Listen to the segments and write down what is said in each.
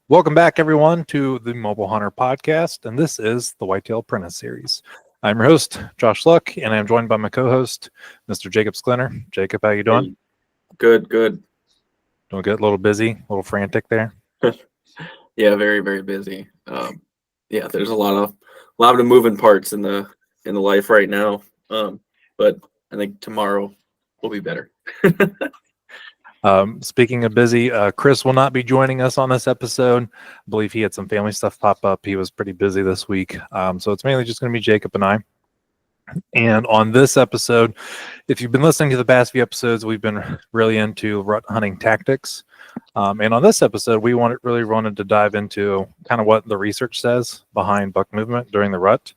Welcome back, everyone, to the Mobile Hunter Podcast, and this is the Whitetail Apprentice Series. I'm your host, Josh Luck, and I'm joined by my co-host, Mr. Jacob Sklinner. Jacob, how you doing? Hey, good. Don't get a little busy, a little frantic there? Yeah, very, very busy. Yeah, there's a lot of the moving parts in the life right now. But I think tomorrow will be better. Speaking of busy, Chris will not be joining us on this episode. I believe he had some family stuff pop up. He was pretty busy this week. So it's mainly just going to be Jacob and I. And on this episode, if you've been listening to the past few episodes, we've been really into rut hunting tactics. And on this episode, we really wanted to dive into kind of what the research says behind buck movement during the rut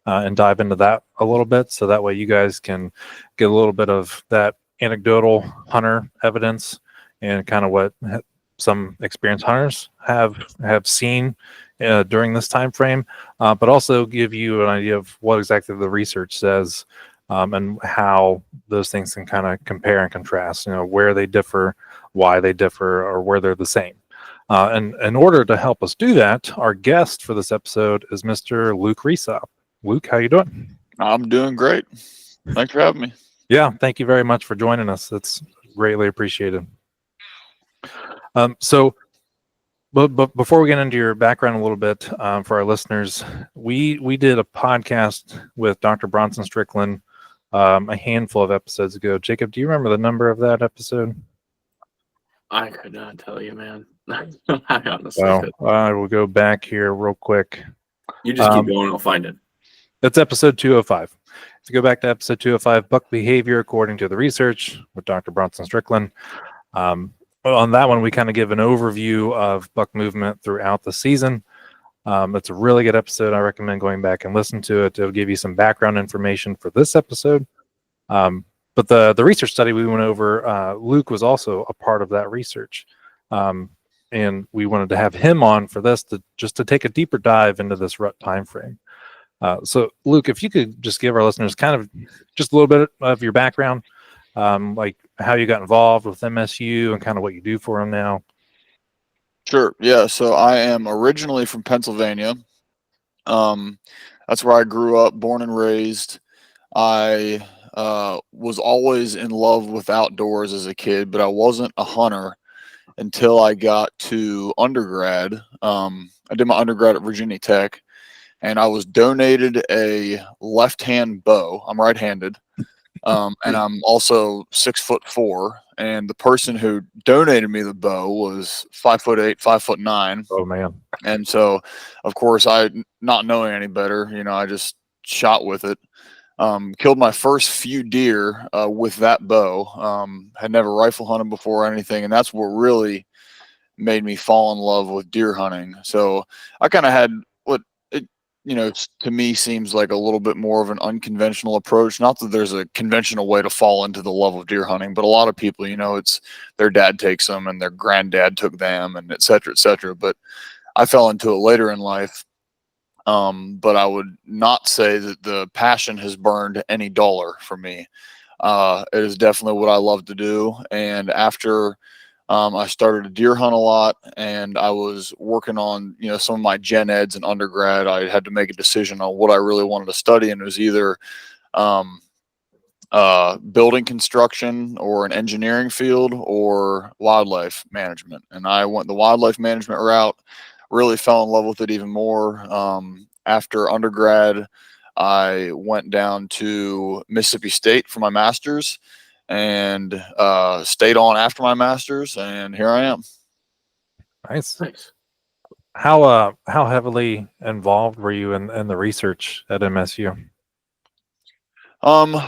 and dive into that a little bit. So that way you guys can get a little bit of that anecdotal hunter evidence and kind of what some experienced hunters have seen during this time frame, but also give you an idea of what exactly the research says and how those things can kind of compare and contrast, where they differ, why they differ, or where they're the same. And in order to help us do that, our guest for this episode is Mr. Luke Resop. Luke, how you doing? I'm doing great. Thanks for having me. Yeah, thank you very much for joining us. It's greatly appreciated. But before we get into your background a little bit, for our listeners, we did a podcast with Dr. Bronson Strickland a handful of episodes ago. Jacob, do you remember the number of that episode? I could not tell you, man. I honestly could. I will go back here real quick. You just keep going, I'll find it. That's episode 205. To go back to episode 205, buck behavior according to the research with Dr. Bronson Strickland. On that one, we kind of give an overview of buck movement throughout the season. It's a really good episode. I recommend going back and listen to it. It'll give you some background information for this episode. But the research study we went over, Luke was also a part of that research. And we wanted to have him on for this to take a deeper dive into this rut time frame. So, Luke, if you could just give our listeners kind of just a little bit of your background, like how you got involved with MSU and kind of what you do for them now. Sure. Yeah. So I am originally from Pennsylvania. That's where I grew up, born and raised. I was always in love with outdoors as a kid, but I wasn't a hunter until I got to undergrad. I did my undergrad at Virginia Tech, and I was donated a left-hand bow. I'm right-handed. And I'm also 6'4", and the person who donated me the bow was 5'8", 5'9". Oh man! And so, of course, I, not knowing any better, I just shot with it. Killed my first few deer with that bow. Had never rifle hunted before or anything, and that's what really made me fall in love with deer hunting. So I kind of had what to me seems like a little bit more of an unconventional approach. Not that there's a conventional way to fall into the love of deer hunting, but a lot of people, it's their dad takes them and their granddad took them and et cetera, et cetera. But I fell into it later in life. But I would not say that the passion has burned any duller for me. It is definitely what I love to do. And after I started to deer hunt a lot, and I was working on, some of my gen eds in undergrad. I had to make a decision on what I really wanted to study, and it was either building construction or an engineering field or wildlife management. And I went the wildlife management route, really fell in love with it even more. After undergrad, I went down to Mississippi State for my master's, and stayed on after my master's, and here I am. Nice. How heavily involved were you in the research at MSU?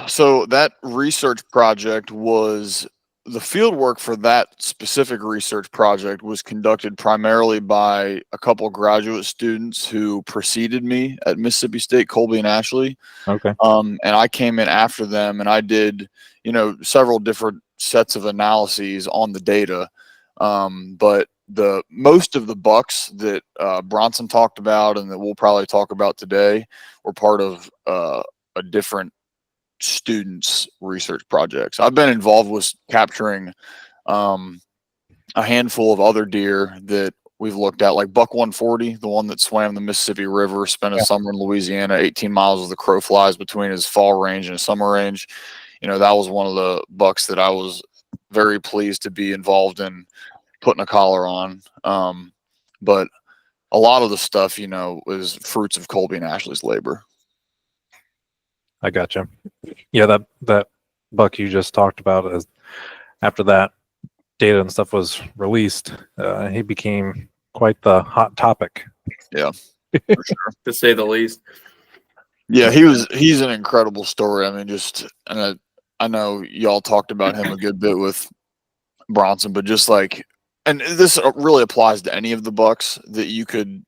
So that research project was, the field work for that specific research project was conducted primarily by a couple of graduate students who preceded me at Mississippi State, Colby and Ashley. Okay. And I came in after them, and I did, several different sets of analyses on the data. But the most of the bucks that Bronson talked about and that we'll probably talk about today were part of a different students' research projects. I've been involved with capturing a handful of other deer that we've looked at, like buck 140, the one that swam the Mississippi River, spent a summer in Louisiana, 18 miles as the crow flies between his fall range and his summer range. You know, that was one of the bucks that I was very pleased to be involved in putting a collar on. But a lot of the stuff, you know, was fruits of Colby and Ashley's labor. I gotcha. Yeah, that buck you just talked about, is after that data and stuff was released, he became quite the hot topic. Yeah, for sure. To say the least. Yeah, he's an incredible story. I mean, and I know y'all talked about him a good bit with Bronson, but just like, and this really applies to any of the bucks that you could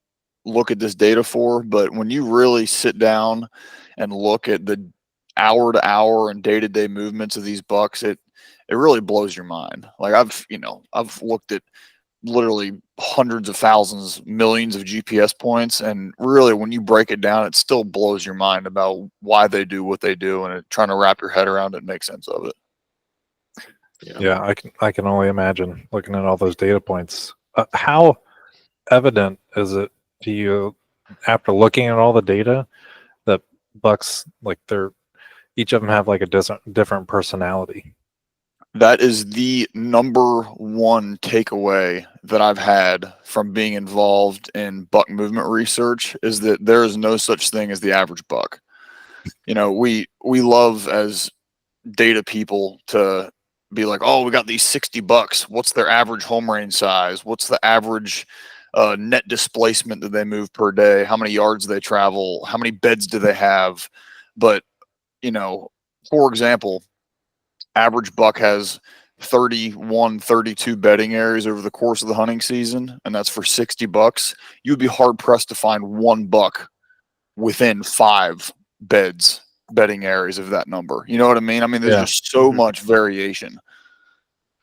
look at this data for, but when you really sit down and look at the hour to hour and day-to-day movements of these bucks, it really blows your mind. Like I've looked at literally hundreds of thousands, millions of GPS points, and really when you break it down, it still blows your mind about why they do what they do, and trying to wrap your head around it and make sense of it. Yeah, I can only imagine looking at all those data points. How evident is it to you after looking at all the data that bucks, like, each of them have like a different personality? That is the number one takeaway that I've had from being involved in buck movement research, is that there is no such thing as the average buck. You know, we love as data people to be like, oh, we got these 60 bucks. What's their average home range size? What's the average net displacement that they move per day? How many yards they travel? How many beds do they have? But, you know, for example, average buck has 31, 32 bedding areas over the course of the hunting season, and that's for 60 bucks. You'd be hard pressed to find one buck within 5 bedding areas of that number. You know what I mean? I mean, there's just so much variation.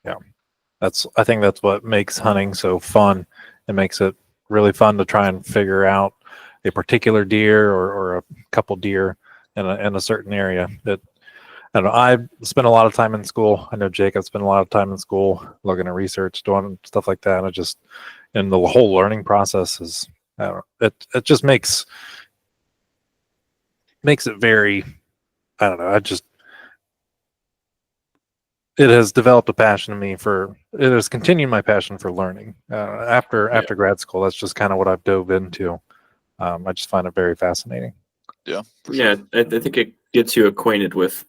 Yeah. I think that's what makes hunting so fun. It makes it really fun to try and figure out a particular deer or a couple deer in a certain area. That, I don't know, I spent a lot of time in school. I know Jacob spent a lot of time in school looking at research, doing stuff like that. And the whole learning process is, I don't know, it just makes it very, I don't know, it has developed a passion in me it has continued my passion for learning. After grad school, that's just kind of what I've dove into. I just find it very fascinating. Yeah. Yeah, I think it gets you acquainted with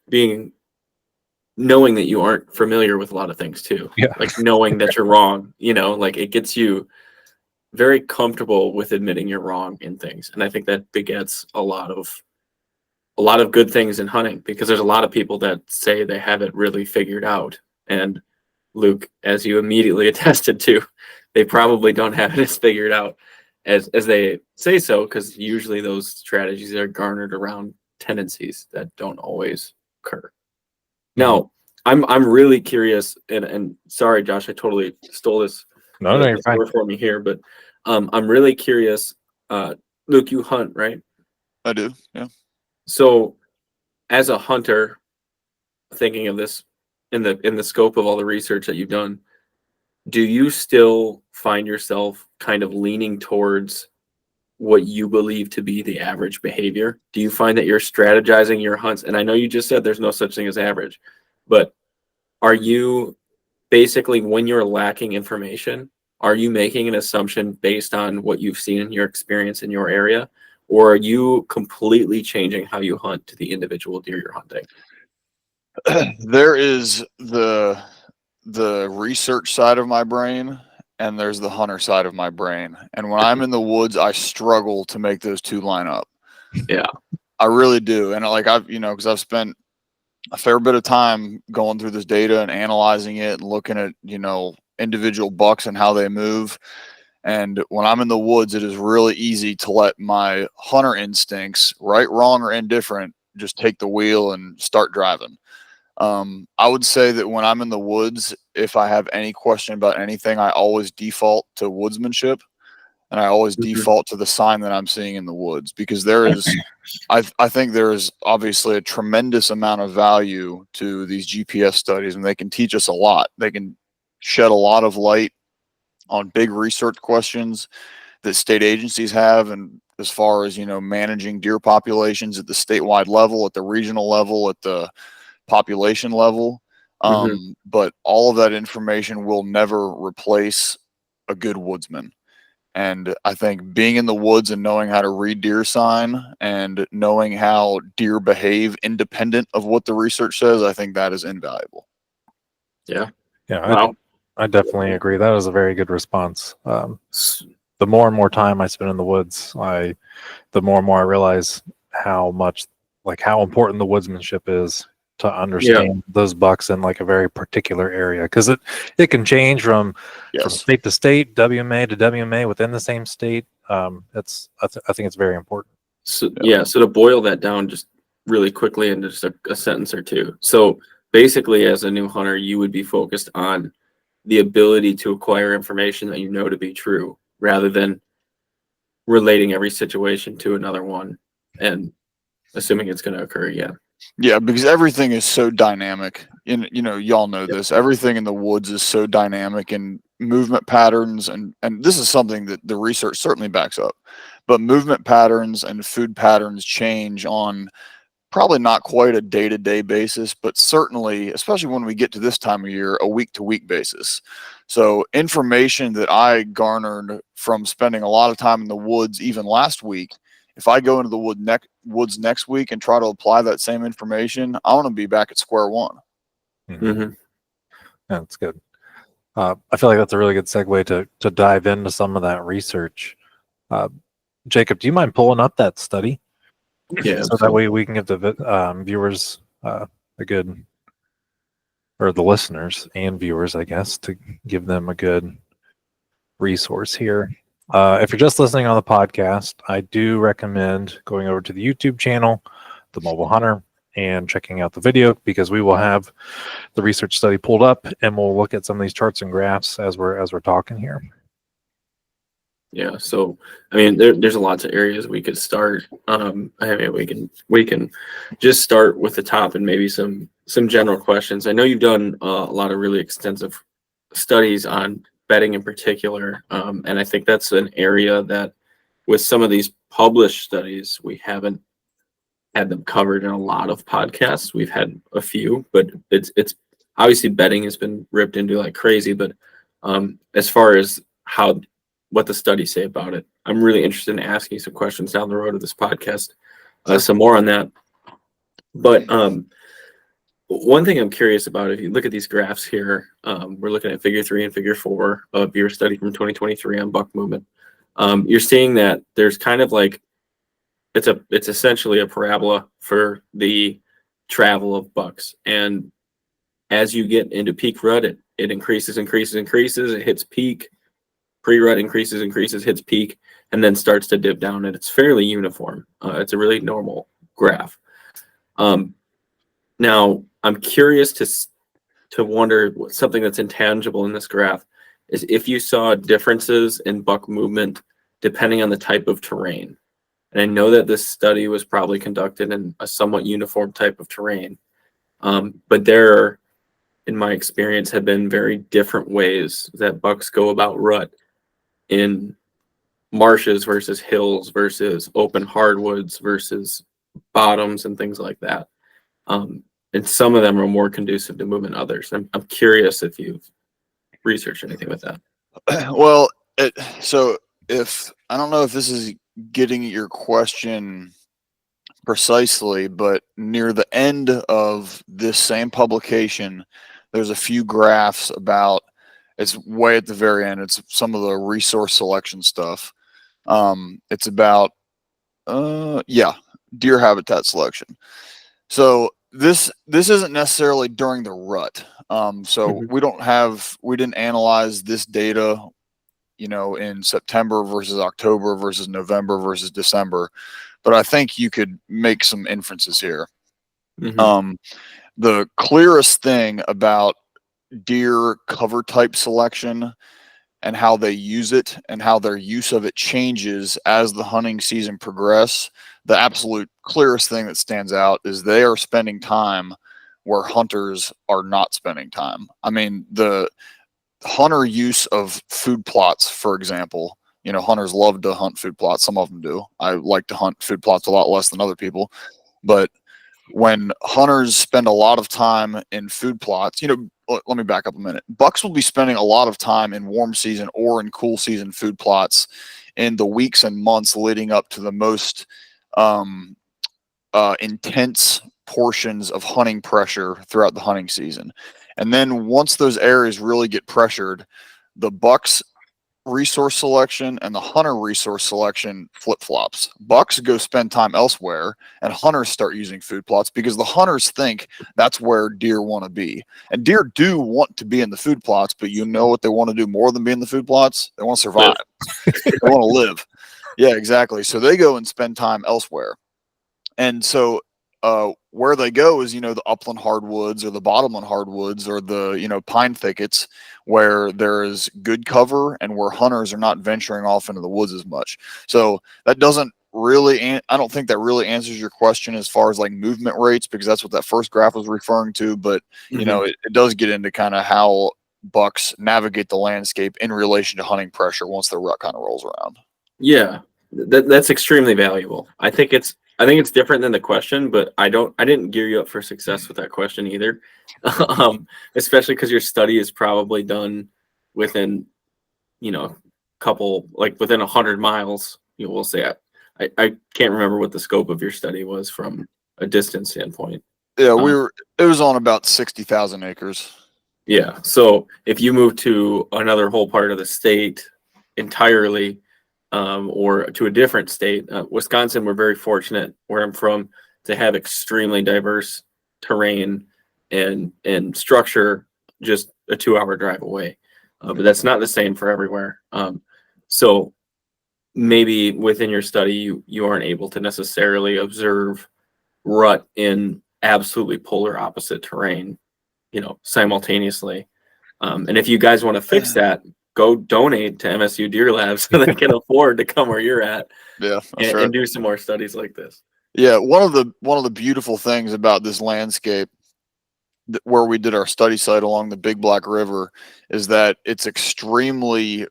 knowing that you aren't familiar with a lot of things too. Yeah. Like knowing that you're wrong, like it gets you very comfortable with admitting you're wrong in things. And I think that begets a lot of good things in hunting, because there's a lot of people that say they have it really figured out. And Luke, as you immediately attested to, they probably don't have it as figured out as they say so, because usually those strategies are garnered around tendencies that don't always occur. Now, I'm really curious, and sorry, Josh, I totally stole this. No, you're fine for me here, but I'm really curious. Luke, you hunt, right? I do, yeah. So, as a hunter, thinking of this in the scope of all the research that you've done, do you still find yourself kind of leaning towards what you believe to be the average behavior? Do you find that you're strategizing your hunts? And I know you just said there's no such thing as average, but are you basically, when you're lacking information, are you making an assumption based on what you've seen in your experience in your area? Or are you completely changing how you hunt to the individual deer you're hunting? There is the research side of my brain, and there's the hunter side of my brain. And when I'm in the woods, I struggle to make those two line up. Yeah, I really do. And because I've spent a fair bit of time going through this data and analyzing it and looking at, individual bucks and how they move. And when I'm in the woods, it is really easy to let my hunter instincts, right, wrong, or indifferent, just take the wheel and start driving. I would say that when I'm in the woods, if I have any question about anything, I always default to woodsmanship, and I always default to the sign that I'm seeing in the woods, because there is, I think there is obviously a tremendous amount of value to these GPS studies, and they can teach us a lot. They can shed a lot of light on big research questions that state agencies have, and as far as, managing deer populations at the statewide level, at the regional level, at the population level. But all of that information will never replace a good woodsman. And I think being in the woods and knowing how to read deer sign and knowing how deer behave independent of what the research says, I think that is invaluable. Yeah. Yeah, Wow. I definitely agree. That was a very good response. The more and more time I spend in the woods, the more and more I realize how much, like how important the woodsmanship is to understand those bucks in like a very particular area, because it can change from state to state, WMA to WMA within the same state. I think it's very important. So so to boil that down just really quickly into just a sentence or two. So basically, as a new hunter, you would be focused on the ability to acquire information that you know to be true, rather than relating every situation to another one and assuming it's going to occur again. Yeah, because everything is so dynamic. Y'all know this. Everything in the woods is so dynamic, and movement patterns, and this is something that the research certainly backs up. But movement patterns and food patterns change on probably not quite a day-to-day basis, but certainly, especially when we get to this time of year, a week-to-week basis. So information that I garnered from spending a lot of time in the woods, even last week, if I go into the woods next week and try to apply that same information, I want to be back at square one. Yeah, that's good. I feel like that's a really good segue to dive into some of that research. Jacob, do you mind pulling up that study? Yeah. So that way we can give the viewers a good, or the listeners and viewers, I guess, to give them a good resource here. If you're just listening on the podcast, I do recommend going over to the YouTube channel, The Mobile Hunter, and checking out the video, because we will have the research study pulled up and we'll look at some of these charts and graphs as we're talking here. Yeah, so I mean, there's lots of areas we could start. I mean, we can just start with the top and maybe some general questions. I know you've done a lot of really extensive studies on bedding in particular, and I think that's an area that, with some of these published studies, we haven't had them covered in a lot of podcasts. We've had a few, but it's obviously bedding has been ripped into like crazy. But as far as what the studies say about it, I'm really interested in asking some questions down the road of this podcast, some more on that. But one thing I'm curious about, if you look at these graphs here, we're looking at figure 3 and figure 4 of your study from 2023 on buck movement. You're seeing that there's kind of like, it's essentially a parabola for the travel of bucks. And as you get into peak rut, it increases, it hits peak. Pre-rut increases, hits peak, and then starts to dip down, and it's fairly uniform. It's a really normal graph. Now, I'm curious to wonder something that's intangible in this graph is if you saw differences in buck movement depending on the type of terrain. And I know that this study was probably conducted in a somewhat uniform type of terrain, but there, in my experience, have been very different ways that bucks go about rut in marshes versus hills versus open hardwoods versus bottoms and things like that. And some of them are more conducive to movement than others. I'm curious if you've researched anything with that. Well, so if I don't know if this is getting at your question precisely, but near the end of this same publication, there's a few graphs about, it's way at the very end, it's some of the resource selection stuff. It's about deer habitat selection. So this isn't necessarily during the rut. So we didn't analyze this data, in September versus October versus November versus December, but I think you could make some inferences here. The clearest thing about deer cover type selection and how they use it and how their use of it changes as the hunting season progresses, the absolute clearest thing that stands out is they are spending time where hunters are not spending time. I mean, hunter use of food plots, for example. You know, hunters love to hunt food plots. Some of them do. I like to hunt food plots a lot less than other people. But when hunters spend a lot of time in food plots, you know, let me back up a minute. Bucks will be spending a lot of time in warm season or in cool season food plots in the weeks and months leading up to the most intense portions of hunting pressure throughout the hunting season. And then once those areas really get pressured, the bucks resource selection and the hunter resource selection flip-flops. Bucks go spend time elsewhere and hunters start using food plots because the hunters think that's where deer want to be. And deer do want to be in the food plots, but you know what they want to do more than be in the food plots? They want to survive. They want to live. Yeah, exactly. So they go and spend time elsewhere. And so where they go is, you know, the upland hardwoods or the bottomland hardwoods or the, you know, pine thickets where there is good cover and where hunters are not venturing off into the woods as much. So that doesn't really, I don't think that really answers your question as far as like movement rates, because that's what that first graph was referring to. But, you know, it does get into kind of how bucks navigate the landscape in relation to hunting pressure once the rut kind of rolls around. Yeah, that's extremely valuable. I think it's different than the question, but I didn't gear you up for success with that question either. Especially because your study is probably done within, you know, couple, like within 100 miles. You know, we'll say I can't remember what the scope of your study was from a distance standpoint. Yeah, it was on about 60,000 acres. Yeah. So if you move to another whole part of the state entirely, or to a different state, Wisconsin, we're very fortunate where I'm from to have extremely diverse terrain and structure just a 2-hour drive away. But that's not the same for everywhere. So maybe within your study, you aren't able to necessarily observe rut in absolutely polar opposite terrain, you know, simultaneously. And if you guys want to fix that, go donate to MSU Deer Lab so they can afford to come where you're at. Yeah, that's right. And do some more studies like this. Yeah, one of the beautiful things about this landscape where we did our study site along the Big Black River is that it's extremely,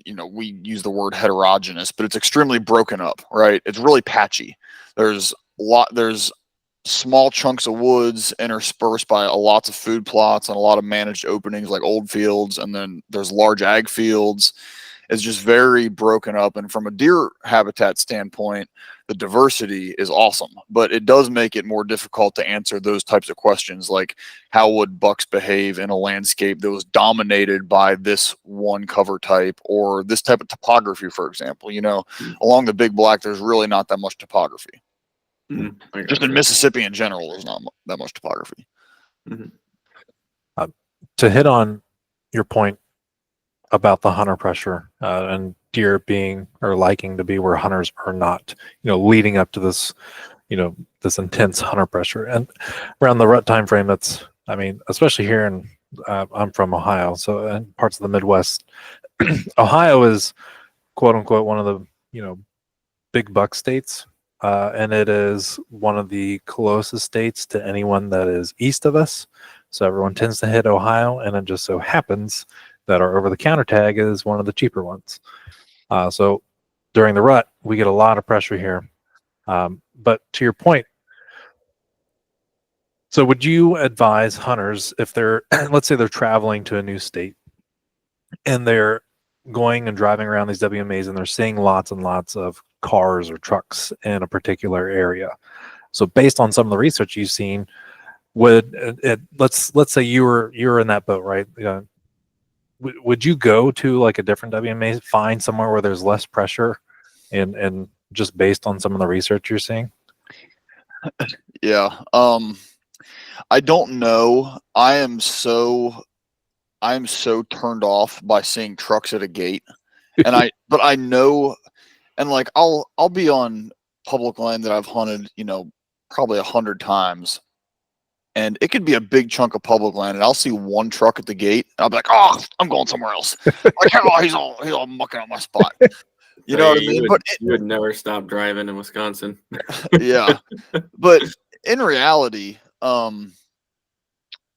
you know, we use the word heterogeneous, but it's extremely broken up, right? It's really patchy. There's small chunks of woods interspersed by lots of food plots and a lot of managed openings like old fields, and then there's large ag fields. It's just very broken up, and from a deer habitat standpoint, the diversity is awesome, but it does make it more difficult to answer those types of questions, like how would bucks behave in a landscape that was dominated by this one cover type or this type of topography, for example. You know, along the Big Black, there's really not that much topography. Just in Mississippi in general, there's not that much topography. To hit on your point about the hunter pressure and deer being or liking to be where hunters are not, you know, leading up to this, you know, this intense hunter pressure and around the rut time frame. That's, I mean, especially here in, I'm from Ohio, so in parts of the Midwest, Ohio is quote unquote one of the, you know, big buck states. And it is one of the closest states to anyone that is east of us. So everyone tends to hit Ohio, and it just so happens that our over-the-counter tag is one of the cheaper ones. So during the rut, we get a lot of pressure here. But to your point, so would you advise hunters if they're, let's say they're traveling to a new state and they're going and driving around these WMAs and they're seeing lots and lots of cars or trucks in a particular area. So based on some of the research you've seen, would let's say you were in that boat, right? Would you go to like a different WMA, find somewhere where there's less pressure, and just based on some of the research you're seeing? Yeah, I don't know. I am so turned off by seeing trucks at a gate, and but I know. And like I'll be on public land that I've hunted, you know, probably 100 times, and it could be a big chunk of public land, and I'll see one truck at the gate, and I'll be like, "Oh, I'm going somewhere else." Like, oh, he's all mucking up my spot. You know what I mean? You would never stop driving in Wisconsin. Yeah, but in reality, and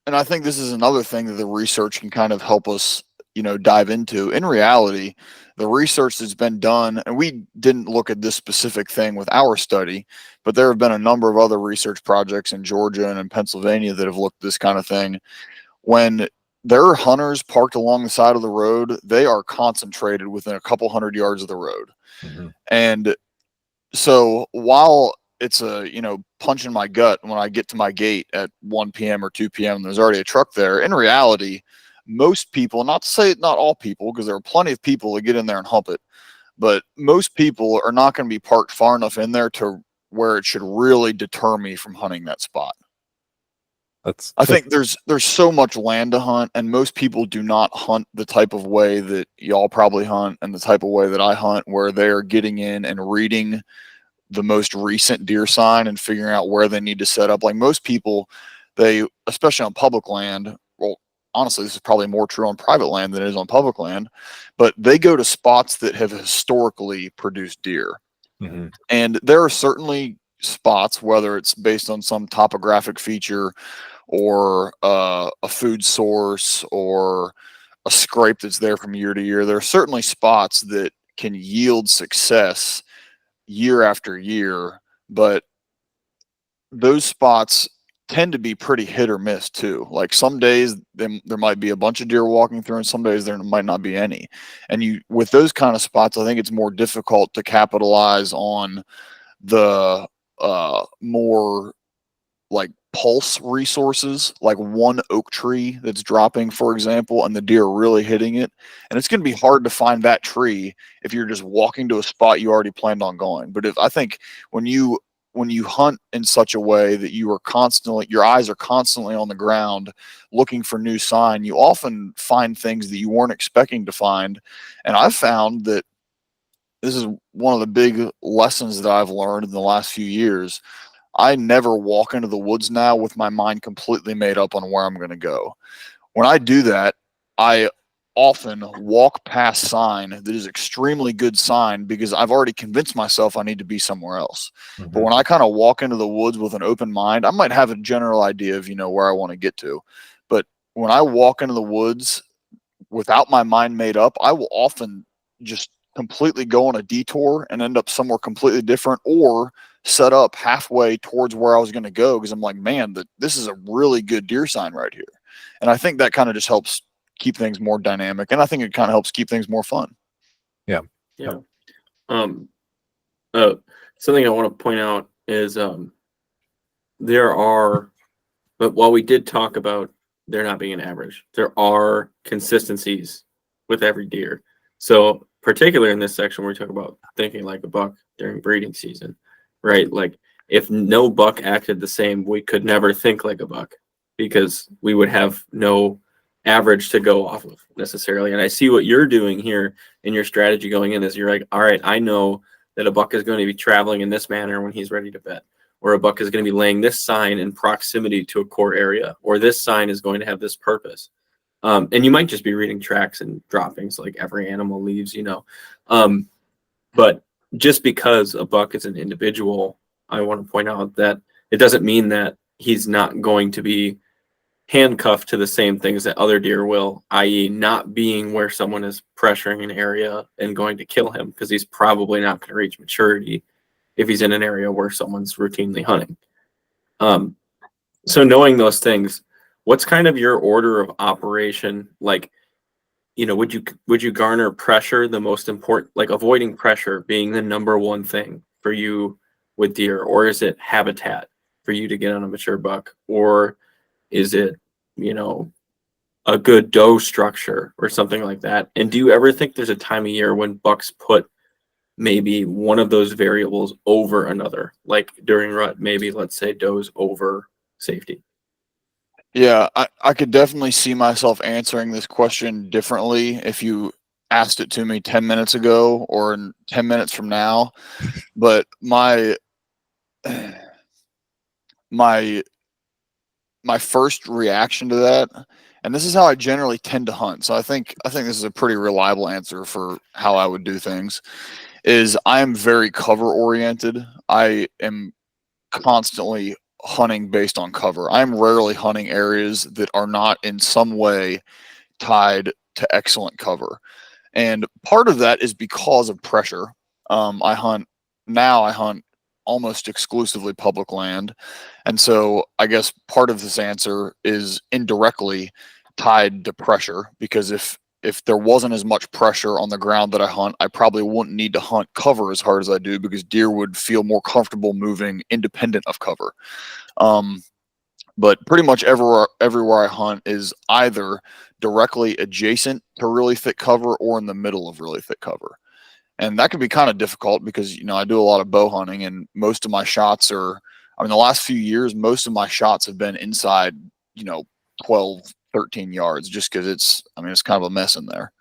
I think this is another thing that the research can kind of help us dive into. In reality, the research that's been done, and we didn't look at this specific thing with our study, but there have been a number of other research projects in Georgia and in Pennsylvania that have looked at this kind of thing. When there are hunters parked along the side of the road, they are concentrated within a couple hundred yards of the road. Mm-hmm. And so while it's a, punch in my gut when I get to my gate at 1 p.m. or 2 p.m. and there's already a truck there, in reality, most people, not to say not all people, because there are plenty of people that get in there and hump it, but most people are not going to be parked far enough in there to where it should really deter me from hunting that spot. I think there's so much land to hunt, and most people do not hunt the type of way that y'all probably hunt and the type of way that I hunt, where they are getting in and reading the most recent deer sign and figuring out where they need to set up. Like most people, they, especially on public land, well, honestly, this is probably more true on private land than it is on public land, but they go to spots that have historically produced deer. Mm-hmm. And there are certainly spots, whether it's based on some topographic feature or a food source or a scrape that's there from year to year, there are certainly spots that can yield success year after year, but those spots tend to be pretty hit or miss too. Like some days there might be a bunch of deer walking through, and some days there might not be any. And with those kind of spots, I think it's more difficult to capitalize on the more like pulse resources, like one oak tree that's dropping, for example, and the deer are really hitting it. And it's going to be hard to find that tree if you're just walking to a spot you already planned on going. But I think when you hunt in such a way that your eyes are constantly on the ground looking for new sign, you often find things that you weren't expecting to find. And I've found that this is one of the big lessons that I've learned in the last few years. I never walk into the woods now with my mind completely made up on where I'm going to go. When I do that, I often walk past sign that is extremely good sign because I've already convinced myself I need to be somewhere else. Mm-hmm. But when I kind of walk into the woods with an open mind, I might have a general idea of, where I want to get to. But when I walk into the woods without my mind made up, I will often just completely go on a detour and end up somewhere completely different, or set up halfway towards where I was going to go because I'm like, man, this is a really good deer sign right here. And I think that kind of just helps keep things more dynamic, and I think it kind of helps keep things more fun. Yeah. Something I want to point out is but while we did talk about there not being an average, there are consistencies with every deer. So particularly in this section where we talk about thinking like a buck during breeding season, right? Like if no buck acted the same, we could never think like a buck because we would have no average to go off of necessarily. And I see what you're doing here in your strategy going in is you're like, all right, I know that a buck is going to be traveling in this manner when he's ready to bet, or a buck is going to be laying this sign in proximity to a core area, or this sign is going to have this purpose. And you might just be reading tracks and droppings like every animal leaves, but just because a buck is an individual, I want to point out that it doesn't mean that he's not going to be handcuffed to the same things that other deer will, i.e. not being where someone is pressuring an area and going to kill him, because he's probably not going to reach maturity if he's in an area where someone's routinely hunting. So knowing those things, what's kind of your order of operation? Like, would you garner pressure the most important, like avoiding pressure being the number one thing for you with deer, or is it habitat for you to get on a mature buck, or is it, a good doe structure or something like that? And do you ever think there's a time of year when bucks put maybe one of those variables over another, like during rut, maybe let's say does over safety? Yeah, I could definitely see myself answering this question differently if you asked it to me 10 minutes ago or in 10 minutes from now. But my first reaction to that, and this is how I generally tend to hunt, so I think this is a pretty reliable answer for how I would do things, is I am very cover oriented. I am constantly hunting based on cover. I'm rarely hunting areas that are not in some way tied to excellent cover. And part of that is because of pressure. I hunt almost exclusively public land. And so I guess part of this answer is indirectly tied to pressure, because if there wasn't as much pressure on the ground that I hunt, I probably wouldn't need to hunt cover as hard as I do, because deer would feel more comfortable moving independent of cover. But pretty much everywhere I hunt is either directly adjacent to really thick cover or in the middle of really thick cover. And that can be kind of difficult because, I do a lot of bow hunting, and most of my shots the last few years, most of my shots have been inside, 12, 13 yards, just because it's kind of a mess in there.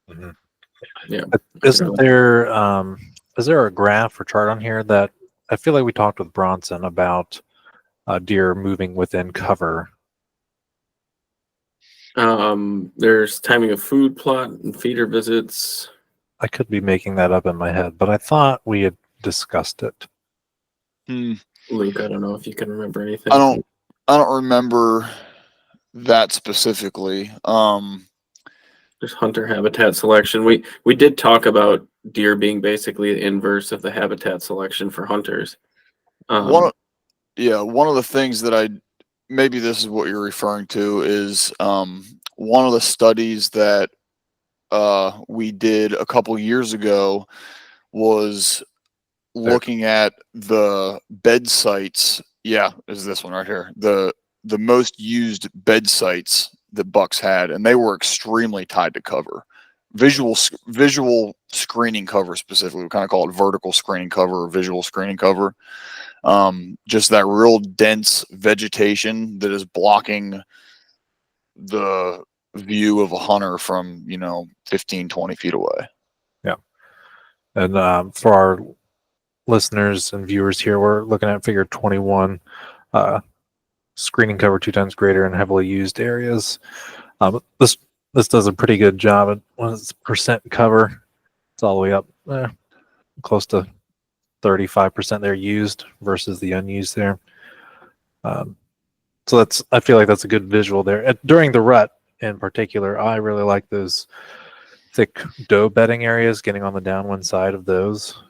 Mm-hmm. Yeah. Is there a graph or chart on here that I feel like we talked with Bronson about deer moving within cover? There's timing of food plot and feeder visits. I could be making that up in my head, but I thought we had discussed it. Luke, I don't know if you can remember anything. I don't remember that specifically. There's hunter habitat selection. We did talk about deer being basically the inverse of the habitat selection for hunters. One of the things that maybe this is what you're referring to is one of the studies that we did a couple years ago was looking at the bed sites. Yeah, is this one right here. The most used bed sites that bucks had, and they were extremely tied to cover. Visual screening cover specifically. We kind of call it vertical screening cover or visual screening cover. Just that real dense vegetation that is blocking the view of a hunter from 15, 20 feet away. Yeah. And for our listeners and viewers here, we're looking at figure 21, screening cover 2 times greater in heavily used areas. This does a pretty good job at when it's percent cover. It's all the way up close to 35% they're used versus the unused there. So I feel like that's a good visual there. During the rut in particular, I really like those thick doe bedding areas, getting on the downwind side of those.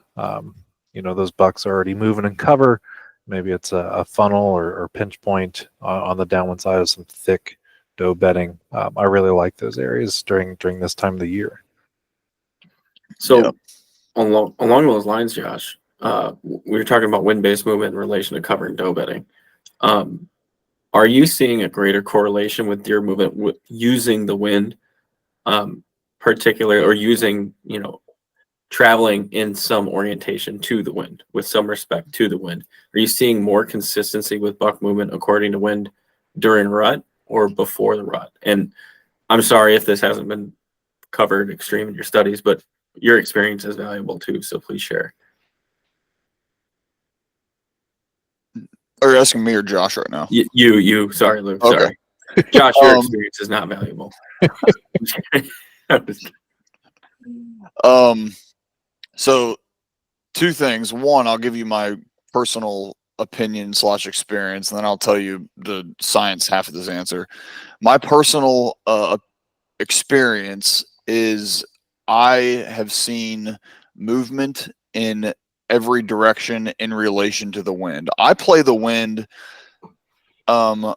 Those bucks are already moving in cover. Maybe it's a funnel or pinch point on the downwind side of some thick doe bedding. I really like those areas during this time of the year. So along those lines, Josh, we were talking about wind-based movement in relation to cover and doe bedding. Are you seeing a greater correlation with deer movement using the wind, particularly, or using, traveling in some orientation to the wind, with some respect to the wind? Are you seeing more consistency with buck movement according to wind during rut or before the rut? And I'm sorry if this hasn't been covered extreme in your studies, but your experience is valuable too, so please share. Are you asking me or Josh right now? You. Sorry, Luke. Okay. Sorry. Josh, your experience is not valuable. So 2 things. One, I'll give you my personal opinion / experience, and then I'll tell you the science half of this answer. My personal experience is I have seen movement in every direction in relation to the wind. I play the wind. I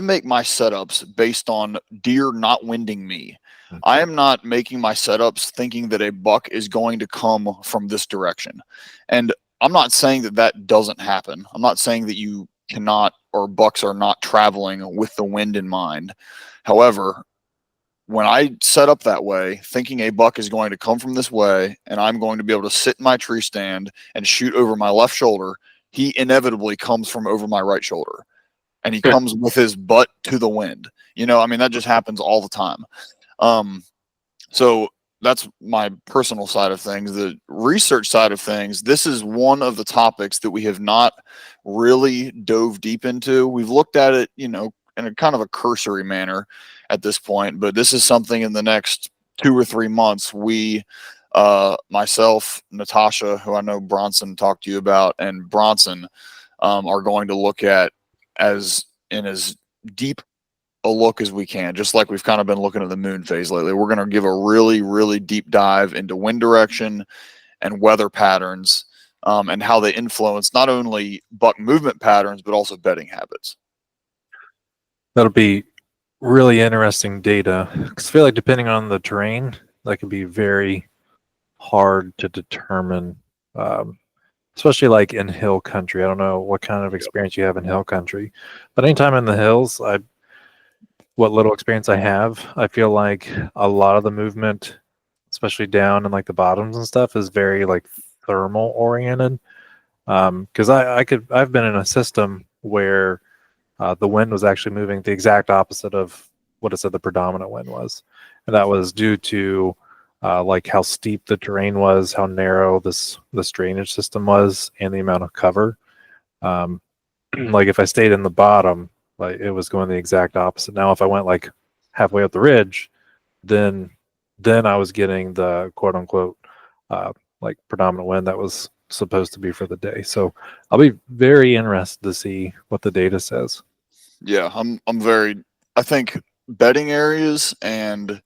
make my setups based on deer not winding me. I am not making my setups thinking that a buck is going to come from this direction. And I'm not saying that doesn't happen. I'm not saying that you cannot, or bucks are not traveling with the wind in mind. However, when I set up that way, thinking a buck is going to come from this way, and I'm going to be able to sit in my tree stand and shoot over my left shoulder, he inevitably comes from over my right shoulder. And he comes with his butt to the wind. That just happens all the time. So that's my personal side of things. The research side of things, this is one of the topics that we have not really dove deep into. We've looked at it, in a kind of a cursory manner at this point, but this is something in the next 2 or 3 months we, myself, Natasha, who I know Bronson talked to you about, and Bronson are going to look at as deep a look as we can, just like we've kind of been looking at the moon phase lately. We're going to give a really, really deep dive into wind direction and weather patterns, and how they influence not only buck movement patterns, but also bedding habits. That'll be really interesting data, because I feel like depending on the terrain, that can be very hard to determine, especially like in hill country. I don't know what kind of experience you have in hill country, but anytime in the hills, what little experience I have, I feel like a lot of the movement, especially down in like the bottoms and stuff, is very like thermal oriented. Because I've been in a system where the wind was actually moving the exact opposite of what it said the predominant wind was, and that was due to like how steep the terrain was, how narrow this drainage system was, and the amount of cover. Like if I stayed in the bottom, like it was going the exact opposite. Now if I went like halfway up the ridge, then I was getting the quote unquote like predominant wind that was supposed to be for the day. So I'll be very interested to see what the data says. Yeah, I think bedding areas and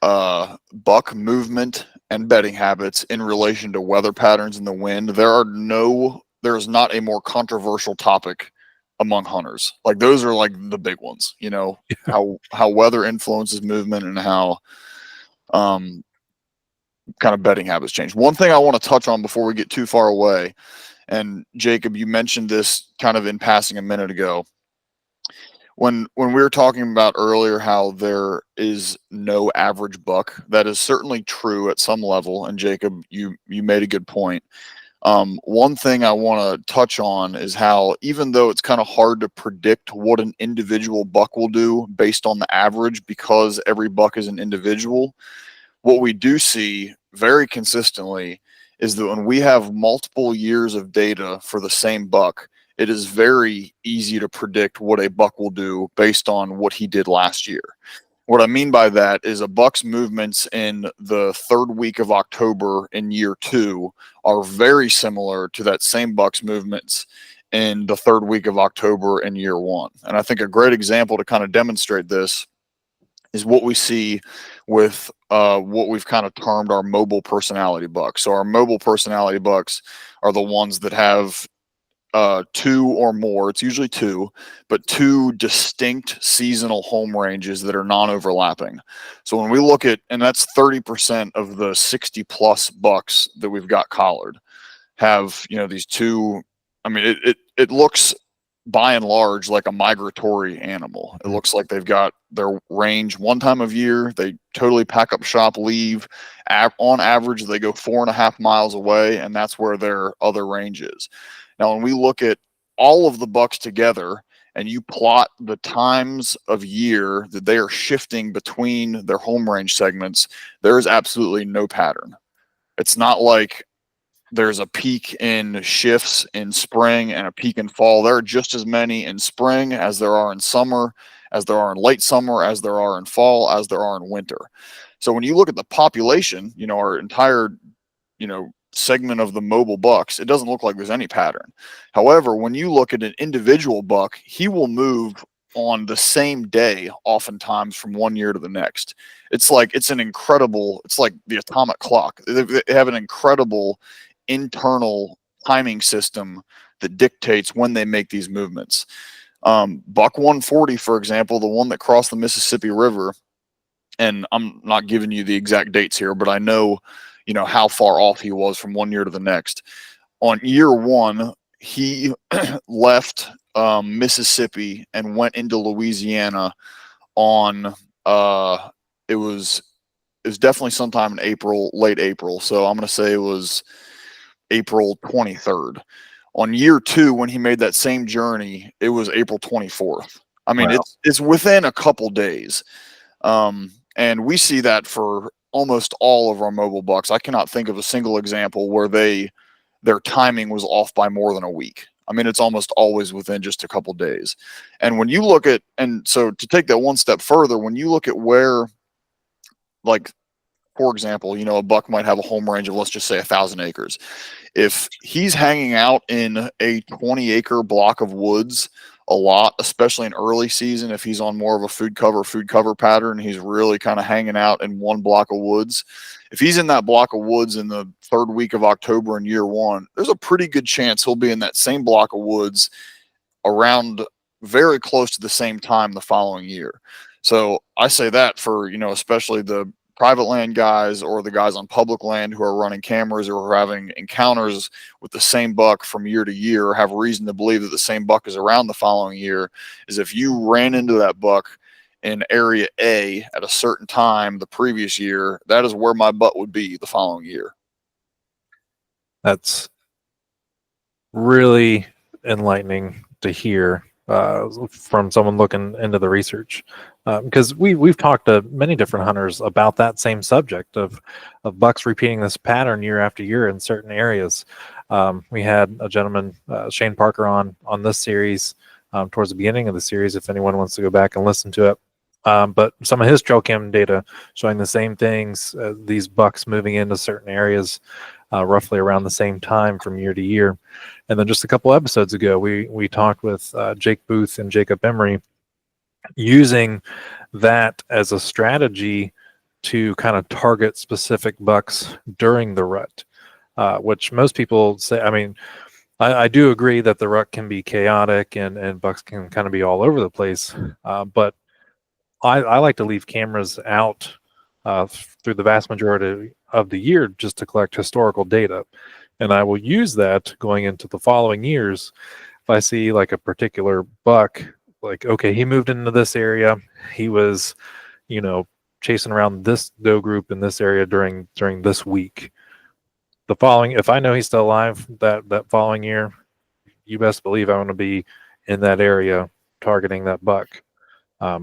buck movement and bedding habits in relation to weather patterns and the wind, there's not a more controversial topic among hunters. Like those are like the big ones, how weather influences movement and how kind of bedding habits change. One thing I want to touch on before we get too far away, and Jacob, you mentioned this kind of in passing a minute ago. When we were talking about earlier how there is no average buck, that is certainly true at some level. And Jacob, you made a good point. One thing I want to touch on is how, even though it's kind of hard to predict what an individual buck will do based on the average, because every buck is an individual, what we do see very consistently is that when we have multiple years of data for the same buck, it is very easy to predict what a buck will do based on what he did last year. What I mean by that is a buck's movements in the third week of October in year 2 are very similar to that same buck's movements in the third week of October in year 1. And I think a great example to kind of demonstrate this is what we see with what we've kind of termed our mobile personality bucks. So our mobile personality bucks are the ones that have 2 or more, it's usually 2, but 2 distinct seasonal home ranges that are non-overlapping. So when we look at, and that's 30% of the 60 plus bucks that we've got collared, have, these 2, I mean, it looks by and large like a migratory animal. It looks like they've got their range one time of year, they totally pack up shop, leave. On average, they go 4.5 miles away, and that's where their other range is. Now, when we look at all of the bucks together and you plot the times of year that they are shifting between their home range segments, there is absolutely no pattern. It's not like there's a peak in shifts in spring and a peak in fall. There are just as many in spring as there are in summer, as there are in late summer, as there are in fall, as there are in winter. So when you look at the population, our entire, segment of the mobile bucks, it doesn't look like there's any pattern. However, when you look at an individual buck, he will move on the same day, oftentimes from one year to the next. It's like it's like the atomic clock. They have an incredible internal timing system that dictates when they make these movements. Buck 140, for example, the one that crossed the Mississippi River, and I'm not giving you the exact dates here, but I know how far off he was from one year to the next. On year 1, he left Mississippi and went into Louisiana on it was definitely sometime in April, late April. So I'm going to say it was April 23rd. On year 2, when he made that same journey, it was April 24th. I mean, wow. It's within a couple days. And we see that for almost all of our mobile bucks. I cannot think of a single example where their timing was off by more than a week. I mean, it's almost always within just a couple days. And when you look at, and so to take that one step further, when you look at where, like, for example, a buck might have a home range of, let's just say, 1,000 acres. If he's hanging out in a 20-acre block of woods a lot, especially in early season, if he's on more of a food cover pattern, he's really kind of hanging out in one block of woods. If he's in that block of woods in the 3rd week of October in year 1, there's a pretty good chance he'll be in that same block of woods around very close to the same time the following year. So I say that for, especially the private land guys or the guys on public land who are running cameras or are having encounters with the same buck from year to year, or have reason to believe that the same buck is around the following year, is if you ran into that buck in area A at a certain time the previous year, that is where my butt would be the following year. That's really enlightening to hear from someone looking into the research, because we've talked to many different hunters about that same subject of bucks repeating this pattern year after year in certain areas. We had a gentleman, Shane Parker, on this series towards the beginning of the series, if anyone wants to go back and listen to it. But some of his trail cam data showing the same things, these bucks moving into certain areas roughly around the same time from year to year. And then just a couple episodes ago, we talked with Jake Booth and Jacob Emery, using that as a strategy to kind of target specific bucks during the rut, which most people say, I mean, I do agree that the rut can be chaotic and bucks can kind of be all over the place, but I like to leave cameras out through the vast majority of the year just to collect historical data. And I will use that going into the following years. If I see like a particular buck, like, okay, he moved into this area, he was, chasing around this doe group in this area during this week. The following, if I know he's still alive that following year, you best believe I'm going to be in that area targeting that buck,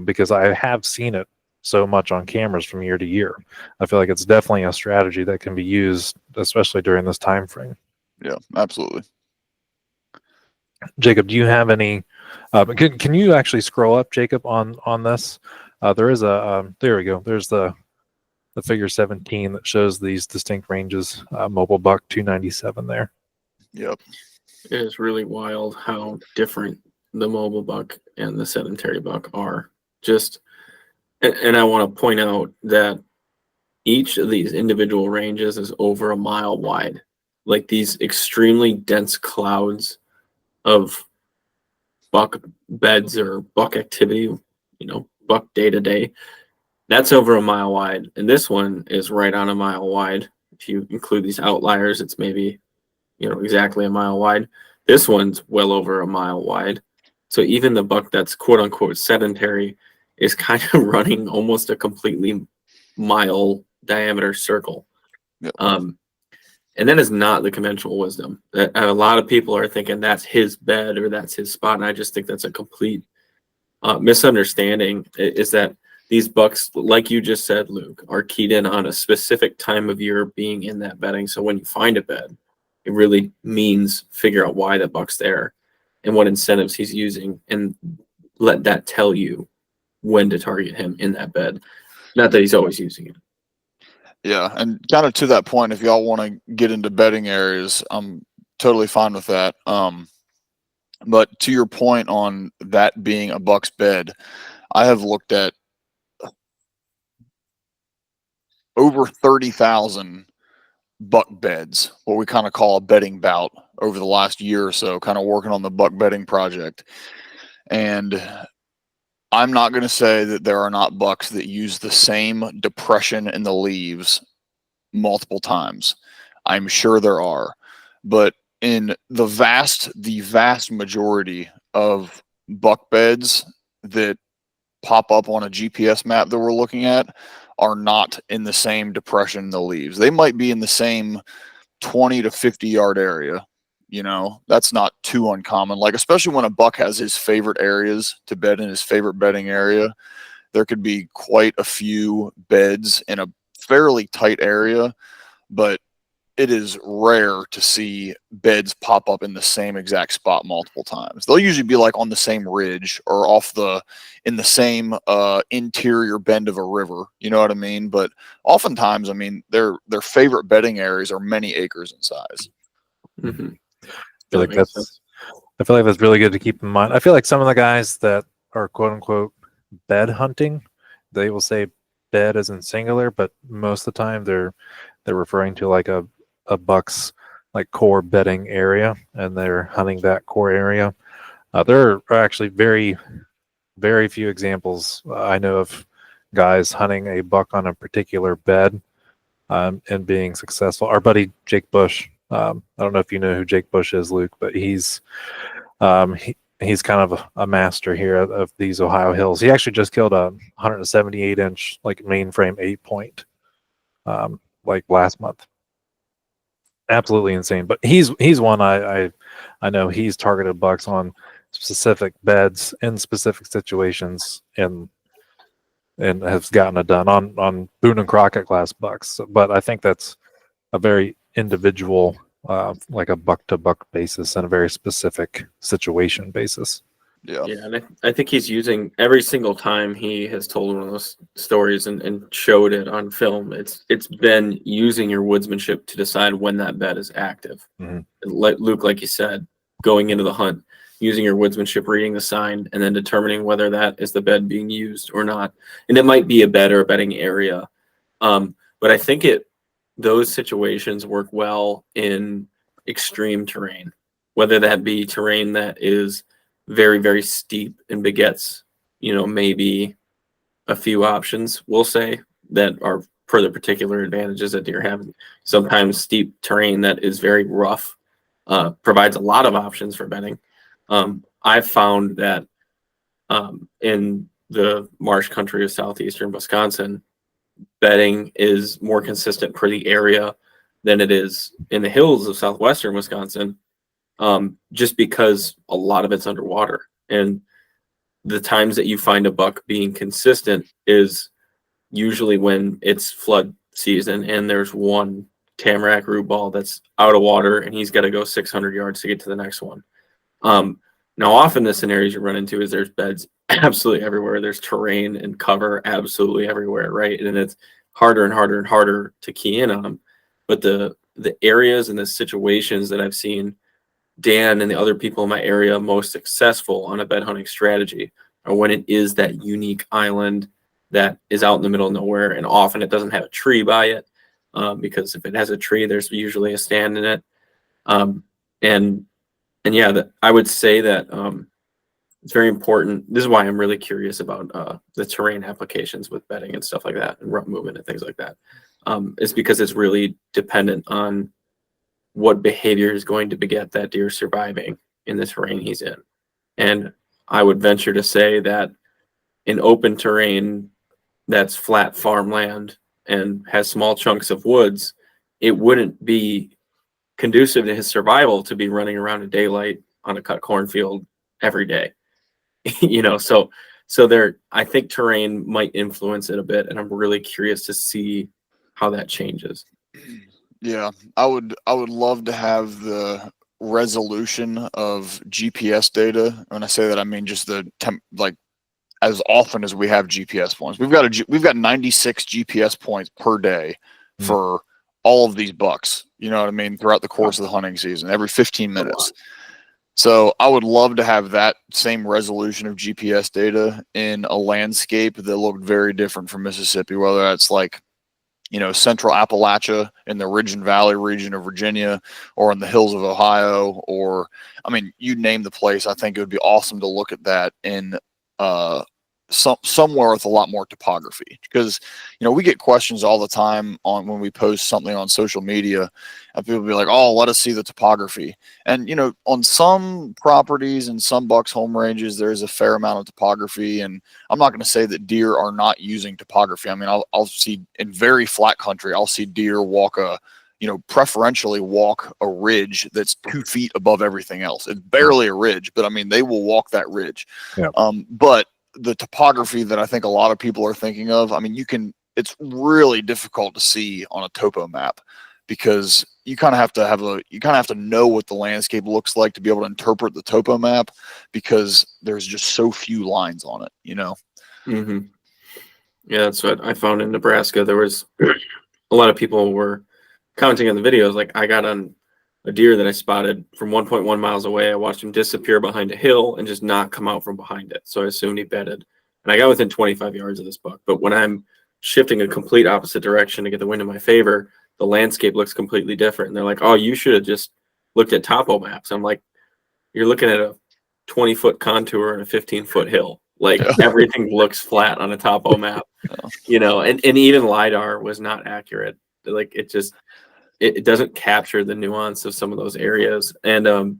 because I have seen it so much on cameras from year to year. I feel like it's definitely a strategy that can be used, especially during this time frame. Yeah, absolutely. Jacob, do you have any? Can you actually scroll up, Jacob, on this? There is a there we go. There's the figure 17 that shows these distinct ranges. Mobile buck 297 there. Yep. It is really wild how different the mobile buck and the sedentary buck are. And I want to point out that each of these individual ranges is over a mile wide. Like these extremely dense clouds of buck beds or buck activity, buck day to day, that's over a mile wide. And this one is right on a mile wide. If you include these outliers, it's maybe, exactly a mile wide. This one's well over a mile wide. So even the buck that's quote unquote sedentary is kind of running almost a completely mile diameter circle. Yep. And that is not the conventional wisdom. A lot of people are thinking that's his bed or that's his spot. And I just think that's a complete misunderstanding, is that these bucks, like you just said, Luke, are keyed in on a specific time of year being in that bedding. So when you find a bed, it really means figure out why the buck's there and what incentives he's using, and let that tell you when to target him in that bed. Not that he's always using it. Yeah, and kind of to that point, if y'all want to get into bedding areas, I'm totally fine with that. But to your point on that being a buck's bed, I have looked at over 30,000 buck beds, what we kind of call a bedding bout, over the last year or so, kind of working on the buck bedding project. And I'm not going to say that there are not bucks that use the same depression in the leaves multiple times. I'm sure there are, but in the vast majority of buck beds that pop up on a GPS map that we're looking at are not in the same depression in the leaves. They might be in the same 20 to 50 yard area. That's not too uncommon. Like, especially when a buck has his favorite areas to bed in, his favorite bedding area, there could be quite a few beds in a fairly tight area, but it is rare to see beds pop up in the same exact spot multiple times. They'll usually be like on the same ridge or in the same interior bend of a river. You know what I mean? But oftentimes, their favorite bedding areas are many acres in size. Mm-hmm. I feel like that's really good to keep in mind. I feel like some of the guys that are quote unquote bed hunting, they will say bed as in singular, but most of the time they're referring to like a buck's like core bedding area, and they're hunting that core area. There are actually very, very few examples I know of guys hunting a buck on a particular bed and being successful. Our buddy Jake Bush, I don't know if you know who Jake Bush is, Luke, but he's he's kind of a master here of these Ohio hills. He actually just killed a 178-inch like mainframe 8-point like last month. Absolutely insane. But he's one I know he's targeted bucks on specific beds in specific situations and has gotten it done on Boone and Crockett class bucks. But I think that's a very individual, like a buck to buck basis and a very specific situation basis. Yeah. Yeah, and I think he's using every single time he has told one of those stories and showed it on film. It's been using your woodsmanship to decide when that bed is active. Mm-hmm. Like Luke, like you said, going into the hunt, using your woodsmanship, reading the sign, and then determining whether that is the bed being used or not. And it might be a bed or a bedding area, but I think those situations work well in extreme terrain, whether that be terrain that is very, very steep and begets, maybe a few options, we'll say, that are for the particular advantages that deer have. Sometimes steep terrain that is very rough provides a lot of options for bedding. I've found that in the marsh country of southeastern Wisconsin, bedding is more consistent per the area than it is in the hills of southwestern Wisconsin. Just because a lot of it's underwater, and the times that you find a buck being consistent is usually when it's flood season and there's one tamarack root ball that's out of water and he's got to go 600 yards to get to the next one. Now often the scenarios you run into is there's beds absolutely everywhere. There's terrain and cover absolutely everywhere, right? And it's harder and harder and harder to key in on them. But the areas and the situations that I've seen Dan and the other people in my area most successful on a bed hunting strategy are when it is that unique island that is out in the middle of nowhere, and often it doesn't have a tree by it, because if it has a tree, there's usually a stand in it. And yeah, I would say that it's very important. This is why I'm really curious about the terrain applications with bedding and stuff like that, and rut movement and things like that. Is because it's really dependent on what behavior is going to beget that deer surviving in the terrain he's in. And I would venture to say that in open terrain that's flat farmland and has small chunks of woods, it wouldn't be conducive to his survival to be running around in daylight on a cut cornfield every day. So there, I think terrain might influence it a bit, and I'm really curious to see how that changes. Yeah, I would love to have the resolution of GPS data. When I say that, I mean just the like as often as we have GPS points. We've got 96 GPS points per day for all of these bucks. You know what I mean? Throughout the course of the hunting season, every 15 minutes. So I would love to have that same resolution of GPS data in a landscape that looked very different from Mississippi, whether that's like, central Appalachia in the Ridge and Valley region of Virginia, or in the hills of Ohio, or, I mean, you name the place. I think it would be awesome to look at that in somewhere with a lot more topography, because, we get questions all the time on when we post something on social media, and people be like, oh, let us see the topography. And, on some properties and some bucks home ranges, there's a fair amount of topography. And I'm not going to say that deer are not using topography. I mean, I'll see in very flat country, I'll see deer walk preferentially walk a ridge that's 2 feet above everything else. It's barely a ridge, but I mean, they will walk that ridge. Yeah. But the topography that I think a lot of people are thinking of, I mean, it's really difficult to see on a topo map, because you kind of have to know what the landscape looks like to be able to interpret the topo map, because there's just so few lines on it, Mm-hmm. Yeah, that's what I found in Nebraska. There was a lot of people were commenting on the videos. Like, I got on a deer that I spotted from 1.1 miles away. I watched him disappear behind a hill and just not come out from behind it. So I assumed he bedded. And I got within 25 yards of this buck. But when I'm shifting a complete opposite direction to get the wind in my favor, the landscape looks completely different. And they're like, oh, you should have just looked at topo maps. I'm like, you're looking at a 20-foot contour and a 15-foot hill. Like everything looks flat on a topo map, you know, and even LiDAR was not accurate. Like it doesn't capture the nuance of some of those areas. And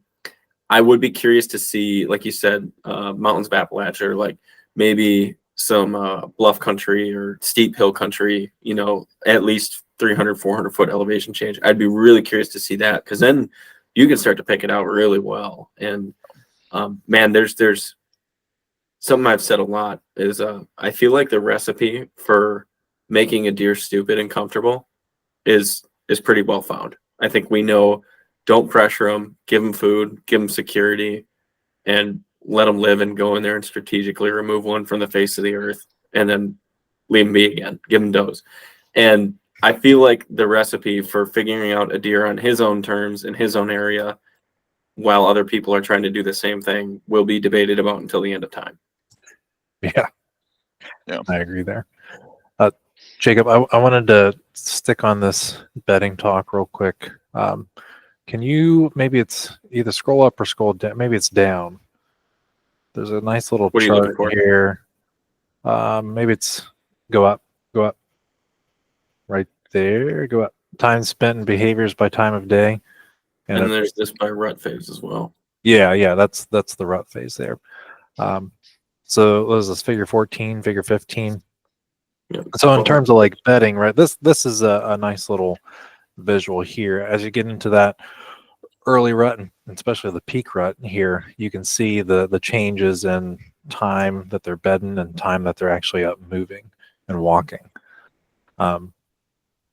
I would be curious to see, like you said, mountains of Appalachia, or like maybe some bluff country or steep hill country, you know, at least 300, 400 foot elevation change. I'd be really curious to see that, because then you can start to pick it out really well. And man, there's something I've said a lot is I feel like the recipe for making a deer stupid and comfortable is pretty well found. I think we know, don't pressure them, give them food, give them security, and let them live, and go in there and strategically remove one from the face of the earth, and then leave them be again, give them does. And I feel like the recipe for figuring out a deer on his own terms in his own area, while other people are trying to do the same thing, will be debated about until the end of time. Yeah, Yeah. I agree there. Jacob, I wanted to stick on this bedding talk real quick. Can you, maybe it's either scroll up or scroll down, maybe it's down. There's a nice little What are you looking chart for? here. Maybe it's go up, right there, go up. Time spent and behaviors by time of day. And then there's this by rut phase as well. Yeah, that's the rut phase there. So what is this, figure 14, figure 15? Yeah. So in terms of like bedding, right, this is a nice little visual here. As you get into that early rut, and especially the peak rut here, you can see the changes in time that they're bedding and time that they're actually up moving and walking.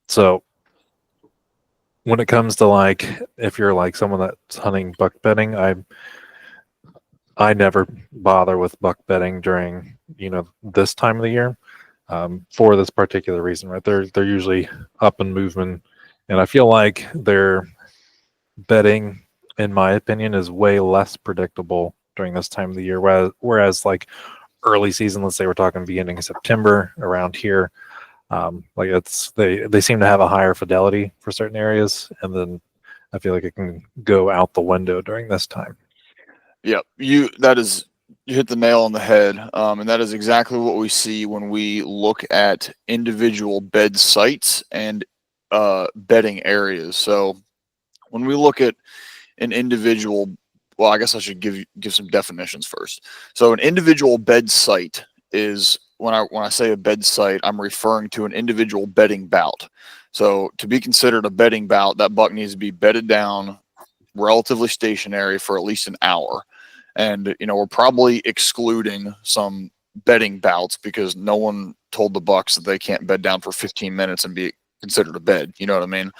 So when it comes to, like, if you're like someone that's hunting buck bedding, I never bother with buck bedding during, you know, this time of the year, for this particular reason, right? They're usually up and moving, and I feel like their bedding, in my opinion, is way less predictable during this time of the year. Whereas like early season, let's say we're talking beginning of September around here, like they seem to have a higher fidelity for certain areas, and then I feel like it can go out the window during this time. Yeah, you hit the nail on the head, and that is exactly what we see when we look at individual bed sites and bedding areas. So when we look at an individual, well, I guess I should give some definitions first. So an individual bed site is, when I say a bed site, I'm referring to an individual bedding bout. So to be considered a bedding bout, that buck needs to be bedded down, relatively stationary for at least an hour. And, you know, we're probably excluding some bedding bouts because no one told the bucks that they can't bed down for 15 minutes and be considered a bed. You know what I mean?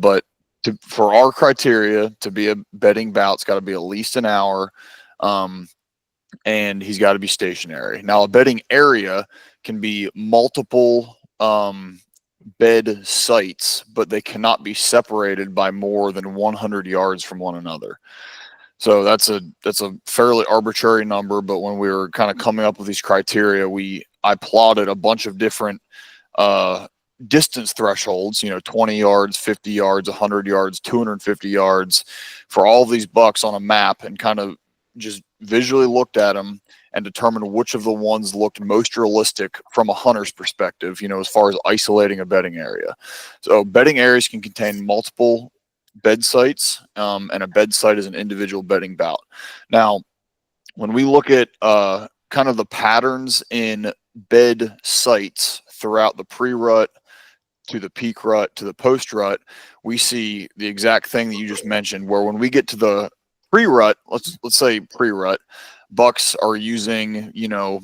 But for our criteria to be a bedding bout, it's got to be at least an hour, and he's got to be stationary. Now, a bedding area can be multiple bed sites, but they cannot be separated by more than 100 yards from one another. So that's a fairly arbitrary number, but when we were kind of coming up with these criteria, I plotted a bunch of different distance thresholds, you know, 20 yards, 50 yards, 100 yards, 250 yards for all of these bucks on a map, and kind of just visually looked at them and determined which of the ones looked most realistic from a hunter's perspective, you know, as far as isolating a bedding area. So bedding areas can contain multiple bed sites, and a bed site is an individual bedding bout. Now, when we look at kind of the patterns in bed sites throughout the pre-rut to the peak rut to the post-rut, we see the exact thing that you just mentioned, where when we get to the pre-rut, let's say pre-rut, bucks are using, you know,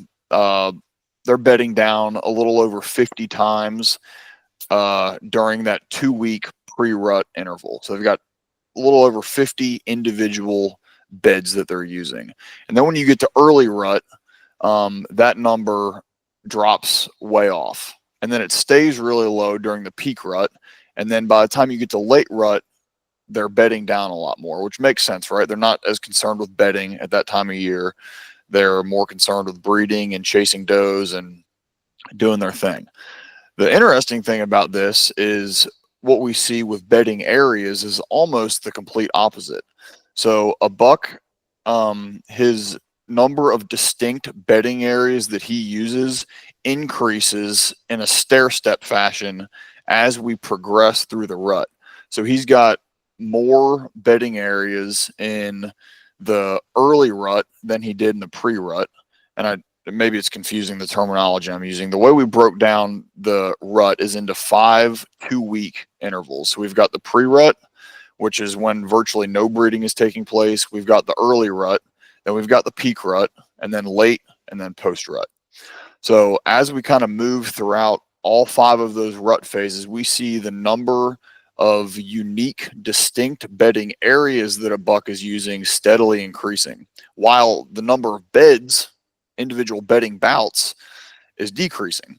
they're bedding down a little over 50 times during that 2-week pre-rut interval. So they've got a little over 50 individual beds that they're using. And then when you get to early rut, that number drops way off. And then it stays really low during the peak rut. And then by the time you get to late rut, they're bedding down a lot more, which makes sense, right? They're not as concerned with bedding at that time of year. They're more concerned with breeding and chasing does and doing their thing. The interesting thing about this is what we see with bedding areas is almost the complete opposite. So a buck, his number of distinct bedding areas that he uses increases in a stair-step fashion as we progress through the rut. So he's got more bedding areas in the early rut than he did in the pre-rut. And maybe it's confusing the terminology I'm using. The way we broke down the rut is into 5 2-week intervals. So we've got the pre-rut, which is when virtually no breeding is taking place. We've got the early rut, then we've got the peak rut, and then late, and then post-rut. So as we kind of move throughout all 5 of those rut phases, we see the number of unique, distinct bedding areas that a buck is using steadily increasing, while the number of beds, individual bedding bouts, is decreasing.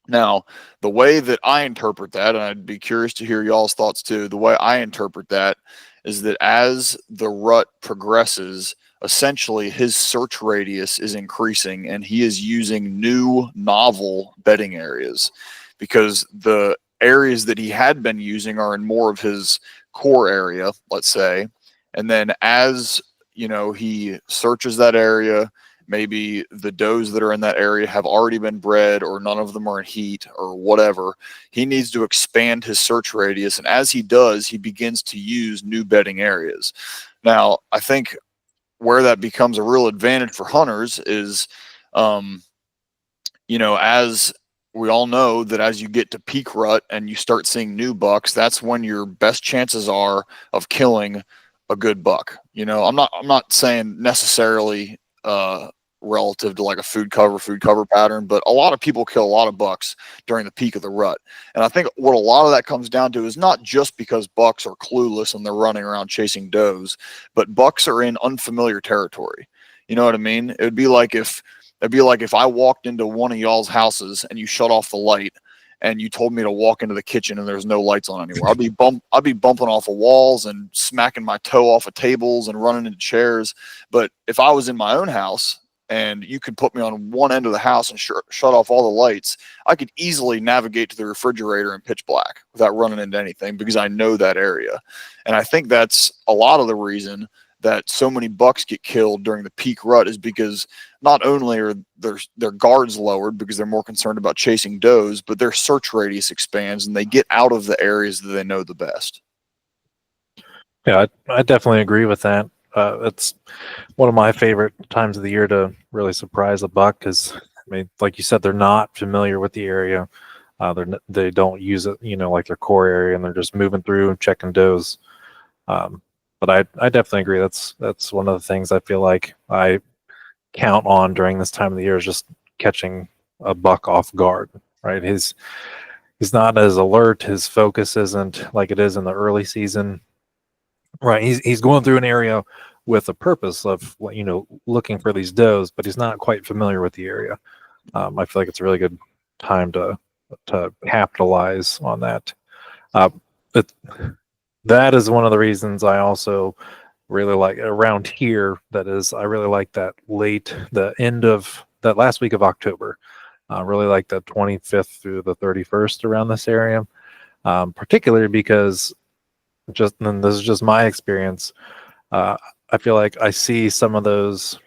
Now, the way that I interpret that, and I'd be curious to hear y'all's thoughts too, the way I interpret that is that as the rut progresses, essentially his search radius is increasing and he is using new novel bedding areas, because the areas that he had been using are in more of his core area, let's say. And then as, you know, he searches that area, maybe the does that are in that area have already been bred or none of them are in heat or whatever, he needs to expand his search radius. And as he does, he begins to use new bedding areas. Now, I think where that becomes a real advantage for hunters is, you know, as we all know that as you get to peak rut and you start seeing new bucks, that's when your best chances are of killing a good buck. You know, I'm not saying necessarily relative to like a food cover pattern, but a lot of people kill a lot of bucks during the peak of the rut. And I think what a lot of that comes down to is not just because bucks are clueless and they're running around chasing does, but bucks are in unfamiliar territory. You know what I mean? It'd be like if I walked into one of y'all's houses and you shut off the light and you told me to walk into the kitchen and there's no lights on anywhere. I'd be bumping off of walls and smacking my toe off of tables and running into chairs. But if I was in my own house and you could put me on one end of the house and shut off all the lights, I could easily navigate to the refrigerator in pitch black without running into anything because I know that area. And I think that's a lot of the reason that so many bucks get killed during the peak rut, is because not only are their guards lowered because they're more concerned about chasing does, but their search radius expands and they get out of the areas that they know the best. Yeah, I definitely agree with that. It's one of my favorite times of the year to really surprise a buck, because, I mean, like you said, they're not familiar with the area. They don't use it, you know, like their core area, and they're just moving through and checking does. But I definitely agree. That's one of the things I feel like I count on during this time of the year, is just catching a buck off guard, right? He's not as alert. His focus isn't like it is in the early season, right? He's going through an area with a purpose of, you know, looking for these does, but he's not quite familiar with the area. I feel like it's a really good time to capitalize on that. But that is one of the reasons I also really like around here. That is, I really like the end of that last week of October. Really like the 25th through the 31st around this area, particularly because and this is just my experience. I feel like I see some of those.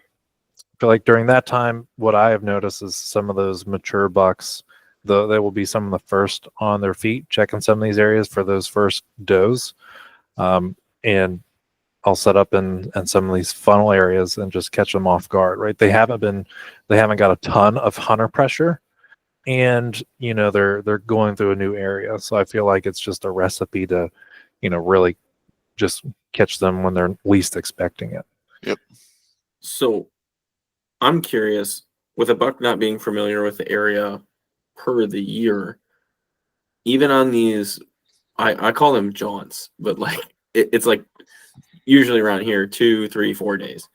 I feel like during that time, what I have noticed is some of those mature bucks, they will be some of the first on their feet, checking some of these areas for those first does. And I'll set up in some of these funnel areas and just catch them off guard, right? They haven't got a ton of hunter pressure, and, you know, they're going through a new area. So I feel like it's just a recipe to, you know, really just catch them when they're least expecting it. Yep. So I'm curious, with a buck not being familiar with the area per the year, even on these, I call them jaunts, but like it's like usually around here 2, 3, 4 days.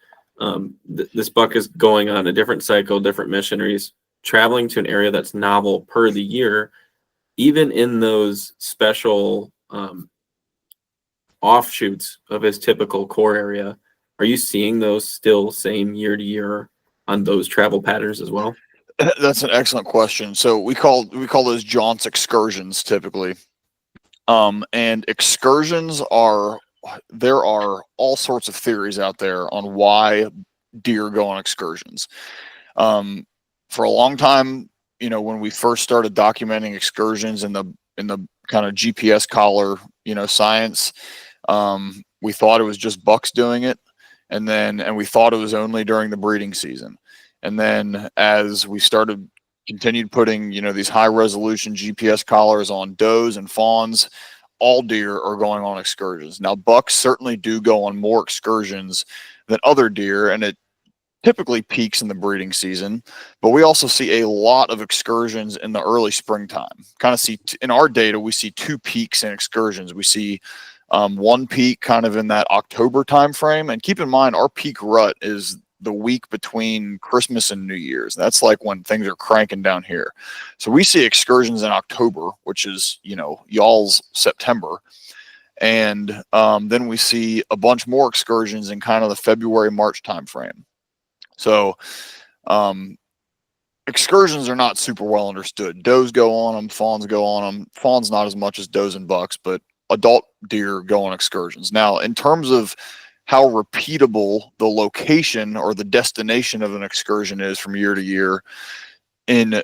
This buck is going on a different cycle, different missionaries, traveling to an area that's novel per the year. Even in those special offshoots of his typical core area, are you seeing those still same year to year on those travel patterns as well? That's an excellent question. So we call those jaunts excursions typically. And excursions there are all sorts of theories out there on why deer go on excursions. For a long time, when we first started documenting excursions in the kind of GPS collar, science, we thought it was just bucks doing it, and we thought it was only during the breeding season. And then as we continued putting, these high resolution GPS collars on does and fawns, all deer are going on excursions. Now, bucks certainly do go on more excursions than other deer, and it typically peaks in the breeding season, but we also see a lot of excursions in the early springtime. In our data, we see 2 peaks in excursions. We see one peak kind of in that October timeframe, and keep in mind our peak rut is the week between Christmas and New Year's. That's like when things are cranking down here. So we see excursions in October, which is, y'all's September. And then we see a bunch more excursions in kind of the February, March timeframe. So excursions are not super well understood. Does go on them, fawns go on them. Fawns not as much as does and bucks, but adult deer go on excursions. Now, in terms of how repeatable the location or the destination of an excursion is from year to year, in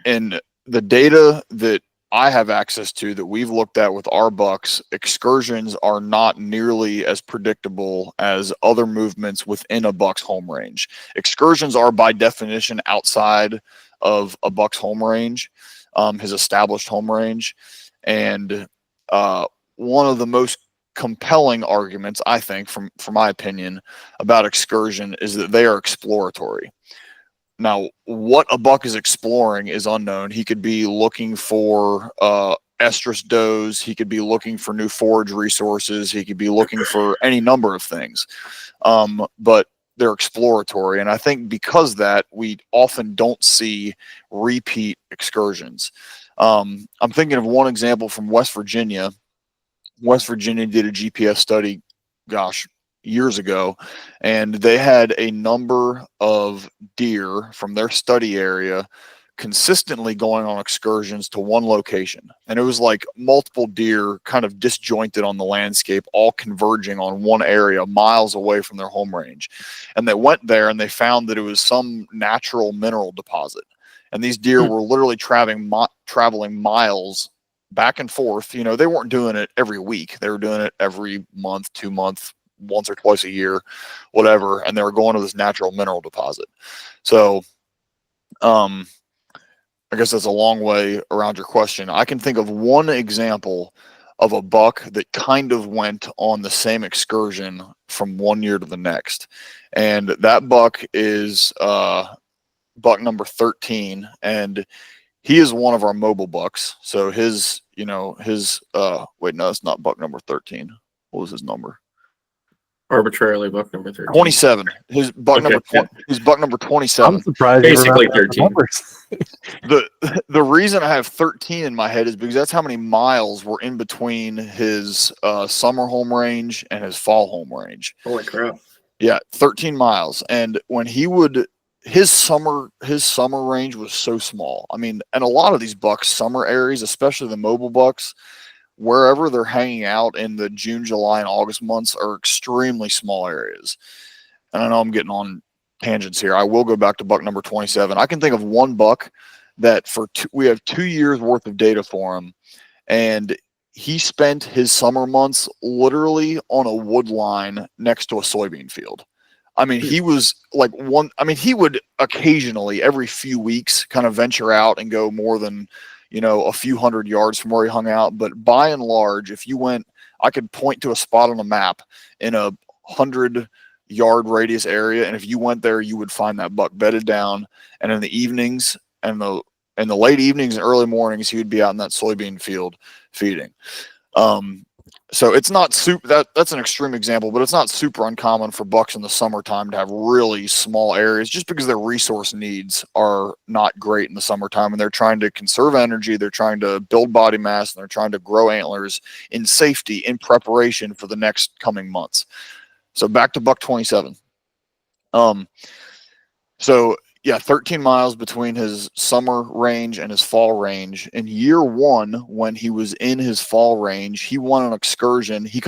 the data that I have access to that we've looked at with our bucks, excursions are not nearly as predictable as other movements within a buck's home range. Excursions are by definition outside of a buck's home range, his established home range. And one of the most compelling arguments, I think, from my opinion, about excursion is that they are exploratory. Now, what a buck is exploring is unknown. He could be looking for estrus does. He could be looking for new forage resources. He could be looking for any number of things. But they're exploratory. And I think because that, we often don't see repeat excursions. I'm thinking of one example from West Virginia. West Virginia did a GPS study, years ago, and they had a number of deer from their study area consistently going on excursions to one location. And it was like multiple deer kind of disjointed on the landscape, all converging on one area miles away from their home range. And they went there and they found that it was some natural mineral deposit. And these deer were literally traveling miles back and forth. They weren't doing it every week. They were doing it every month, 2 months, once or twice a year, whatever. And they were going to this natural mineral deposit. So, I guess that's a long way around your question. I can think of one example of a buck that kind of went on the same excursion from one year to the next. And that buck is buck number 13. And he is one of our mobile bucks. So his wait, no, it's not buck number 13. What was his number? Arbitrarily buck number 13. 27. His buck Okay, number 20, his buck number 27. I'm surprised. Basically 13. The reason I have 13 in my head is because that's how many miles were in between his summer home range and his fall home range. Holy crap. Yeah, 13 miles. And when he would his summer range was so small. I mean, and a lot of these bucks summer areas, especially the mobile bucks, wherever they're hanging out in the June, July, and August months are extremely small areas. And I know I'm getting on tangents here. I will go back to buck number 27. I can think of one buck that we have 2 years worth of data for him, and he spent his summer months literally on a wood line next to a soybean field. I mean, he was like he would occasionally every few weeks kind of venture out and go more than, a few hundred yards from where he hung out. But by and large, if you went, I could point to a spot on a map in a 100-yard radius area. And if you went there, you would find that buck bedded down. And in the evenings and in the late evenings and early mornings, he would be out in that soybean field feeding. So it's not super, that's an extreme example, but it's not super uncommon for bucks in the summertime to have really small areas just because their resource needs are not great in the summertime, and they're trying to conserve energy, they're trying to build body mass, and they're trying to grow antlers in safety in preparation for the next coming months. So back to buck 27. So yeah, 13 miles between his summer range and his fall range. In year one, when he was in his fall range, he won an excursion. He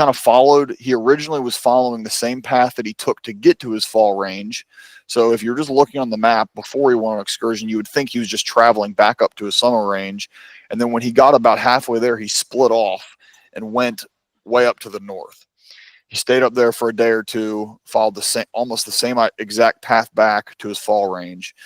originally was following the same path that he took to get to his fall range. So if you're just looking on the map before he won an excursion, you would think he was just traveling back up to his summer range. And then when he got about halfway there, he split off and went way up to the north. He stayed up there for a day or two, followed almost the same exact path back to his fall range.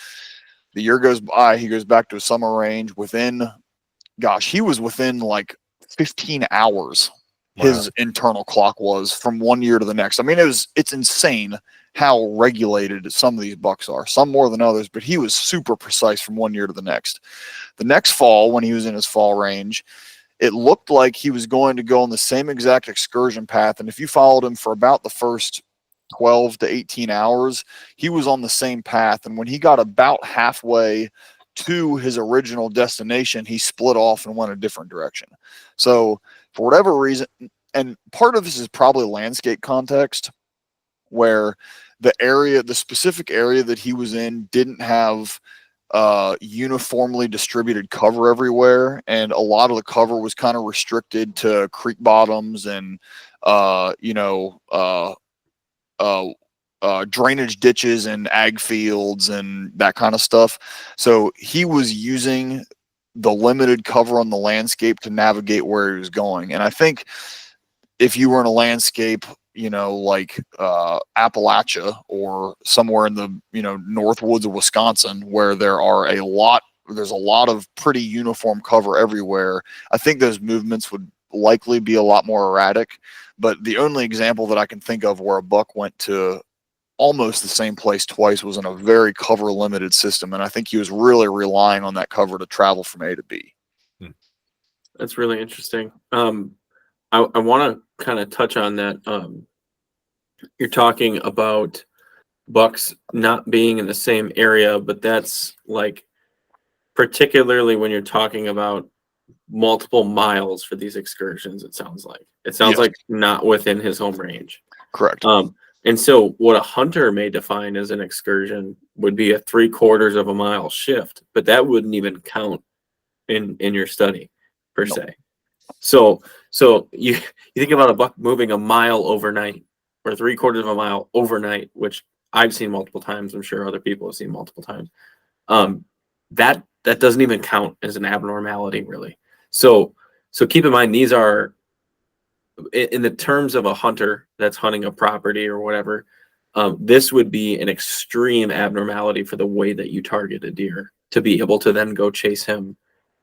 The year goes by, he goes back to his summer range he was within like 15 hours. Wow. His internal clock was from one year to the next. I mean, it's insane how regulated some of these bucks are, some more than others, but he was super precise from one year to the next. The next fall, when he was in his fall range, it looked like he was going to go on the same exact excursion path. And if you followed him for about the first 12 to 18 hours, he was on the same path. And when he got about halfway to his original destination, he split off and went a different direction. So for whatever reason, and part of this is probably landscape context, where the specific area that he was in didn't have uniformly distributed cover everywhere, and a lot of the cover was kind of restricted to creek bottoms and drainage ditches and ag fields and that kind of stuff. So he was using the limited cover on the landscape to navigate where he was going. And I think if you were in a landscape, like Appalachia or somewhere in the, north woods of Wisconsin, where there's a lot of pretty uniform cover everywhere, I think those movements would likely be a lot more erratic. But the only example that I can think of where a buck went to almost the same place twice was in a very cover limited system. And I think he was really relying on that cover to travel from A to B. That's really interesting. I want to kind of touch on that. You're talking about bucks not being in the same area, but that's like particularly when you're talking about multiple miles for these excursions. It sounds Yes. like not within his home range. Correct. And so what a hunter may define as an excursion would be a 3/4 of a mile shift, but that wouldn't even count in your study per se. So you think about a buck moving a mile overnight or 3/4 of a mile overnight, which I've seen multiple times. I'm sure other people have seen multiple times. That doesn't even count as an abnormality, really. So keep in mind, these are in the terms of a hunter that's hunting a property or whatever. This would be an extreme abnormality for the way that you target a deer to be able to then go chase him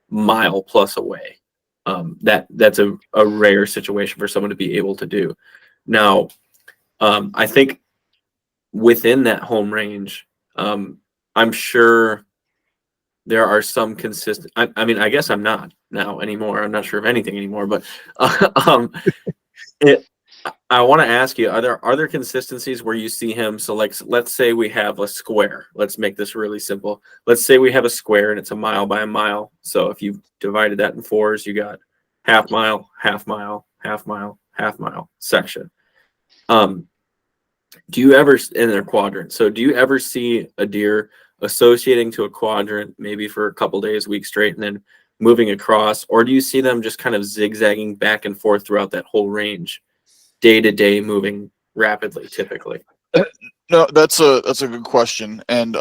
mile plus away. That's a rare situation for someone to be able to do. Now, I think within that home range, I'm sure there are some consistent. I mean, I guess I'm not now anymore. I'm not sure of anything anymore. But I want to ask you: are there consistencies where you see him? So, like, let's say we have a square. Let's make this really simple. Let's say we have a square and it's a mile by a mile. So if you divided that in fours, you got half mile, half mile, half mile, half mile section. Do you ever in their quadrant? So do you ever see a deer associating to a quadrant maybe for a couple days, weeks straight, and then moving across, or do you see them just kind of zigzagging back and forth throughout that whole range, day to day, moving rapidly, typically? No, that's a good question. And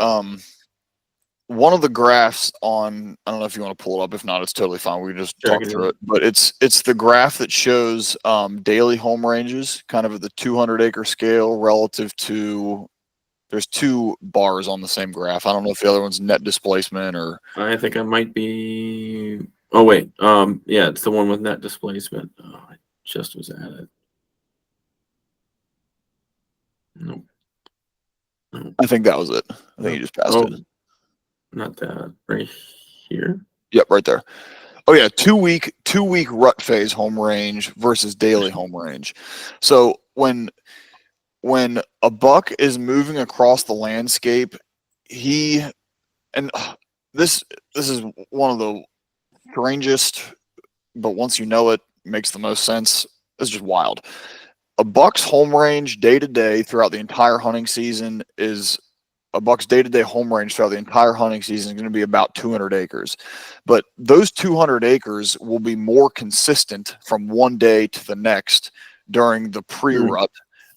one of the graphs on, I don't know if you want to pull it up. If not, it's totally fine. We can just talk through it. But it's the graph that shows daily home ranges, kind of at the 200-acre scale relative to. There's two bars on the same graph. I don't know if the other one's net displacement or. I think I might be. Oh wait, yeah, it's the one with net displacement. Oh, I just was at it. Nope. I think that was it. I think you just passed it. Not that right here. Yep, right there. Oh yeah, 2 week 2-week rut phase home range versus daily home range. So when a buck is moving across the landscape, this is one of the strangest, but once you know it, makes the most sense. It's just wild. A buck's home range day to day throughout the entire hunting season is a buck's day-to-day home range throughout the entire hunting season is going to be about 200 acres. But those 200 acres will be more consistent from one day to the next during the pre-rut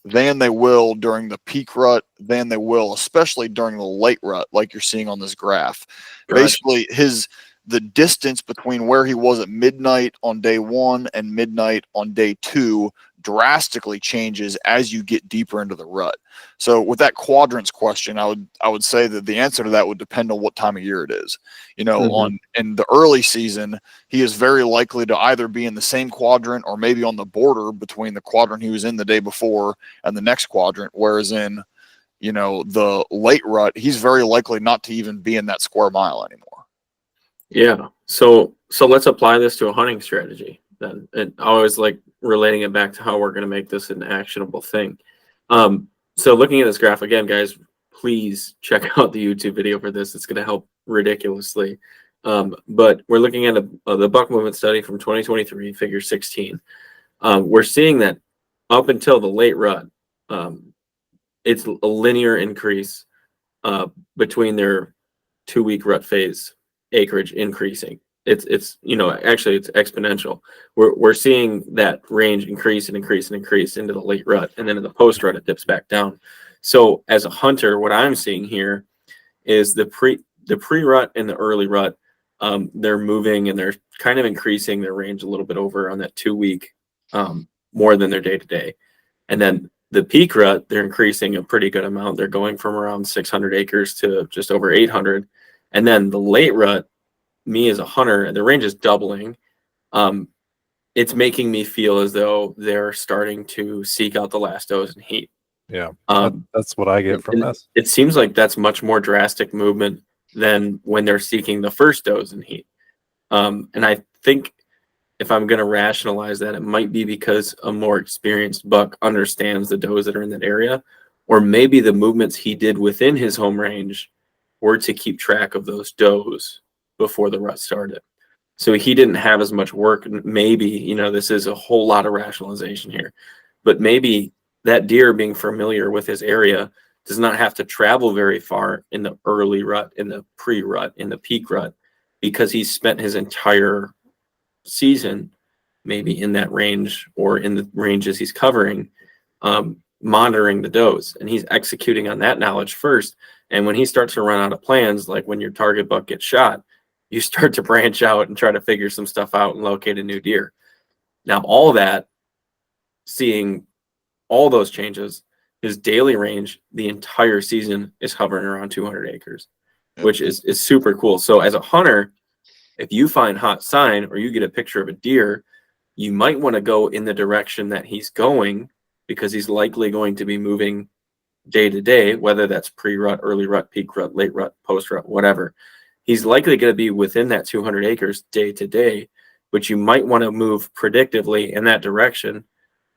than they will during the peak rut, than they will, especially during the late rut, like you're seeing on this graph. Gotcha. Basically, the distance between where he was at midnight on day 1 and midnight on day 2 drastically changes as you get deeper into the rut. So with that quadrants question, I would say that the answer to that would depend on what time of year it is. You know, in the early season, he is very likely to either be in the same quadrant or maybe on the border between the quadrant he was in the day before and the next quadrant. Whereas in, you know, the late rut, he's very likely not to even be in that square mile anymore. Yeah. So let's apply this to a hunting strategy then. And I always like relating it back to how we're going to make this an actionable thing. So looking at this graph again, guys, please check out the YouTube video for this. It's going to help ridiculously. But we're looking at the buck movement study from 2023, figure 16. We're seeing that up until the late rut, it's a linear increase between their 2-week rut phase acreage increasing. It's you know, actually it's exponential. We're seeing that range increase and increase and increase into the late rut, and then in the post rut it dips back down. So as a hunter, what I'm seeing here is the pre-rut and the early rut, they're moving and they're kind of increasing their range a little bit over on that 2-week, more than their day-to-day. And then the peak rut, they're increasing a pretty good amount. They're going from around 600 acres to just over 800. And then the late rut, me as a hunter, the range is doubling. It's making me feel as though they're starting to seek out the last does and heat. Yeah, that's what I get from this. It seems like that's much more drastic movement than when they're seeking the first does and heat. And I think if I'm going to rationalize that, it might be because a more experienced buck understands the does that are in that area, or maybe the movements he did within his home range were to keep track of those does before the rut started. So he didn't have as much work. Maybe, you know, this is a whole lot of rationalization here, but maybe that deer being familiar with his area does not have to travel very far in the early rut, in the pre-rut, in the peak rut, because he's spent his entire season maybe in that range or in the ranges he's covering, monitoring the does, and he's executing on that knowledge first. And when he starts to run out of plans, like when your target buck gets shot, you start to branch out and try to figure some stuff out and locate a new deer. Now, all that, seeing all those changes, his daily range the entire season is hovering around 200 acres, which is super cool. So as a hunter, if you find hot sign or you get a picture of a deer, you might want to go in the direction that he's going, because he's likely going to be moving day to day, whether that's pre-rut, early rut, peak rut, late rut, post-rut, whatever. He's likely going to be within that 200 acres day to day, but you might want to move predictively in that direction,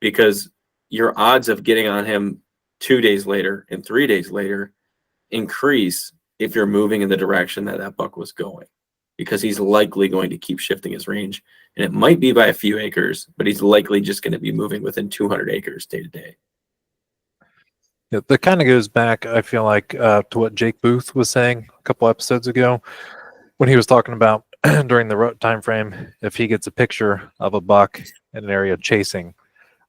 because your odds of getting on him 2 days later and 3 days later increase if you're moving in the direction that that buck was going, because he's likely going to keep shifting his range. And it might be by a few acres, but he's likely just going to be moving within 200 acres day to day. Yeah, that kind of goes back, I feel like, to what Jake Booth was saying a couple episodes ago when he was talking about during the rut time frame, if he gets a picture of a buck in an area chasing,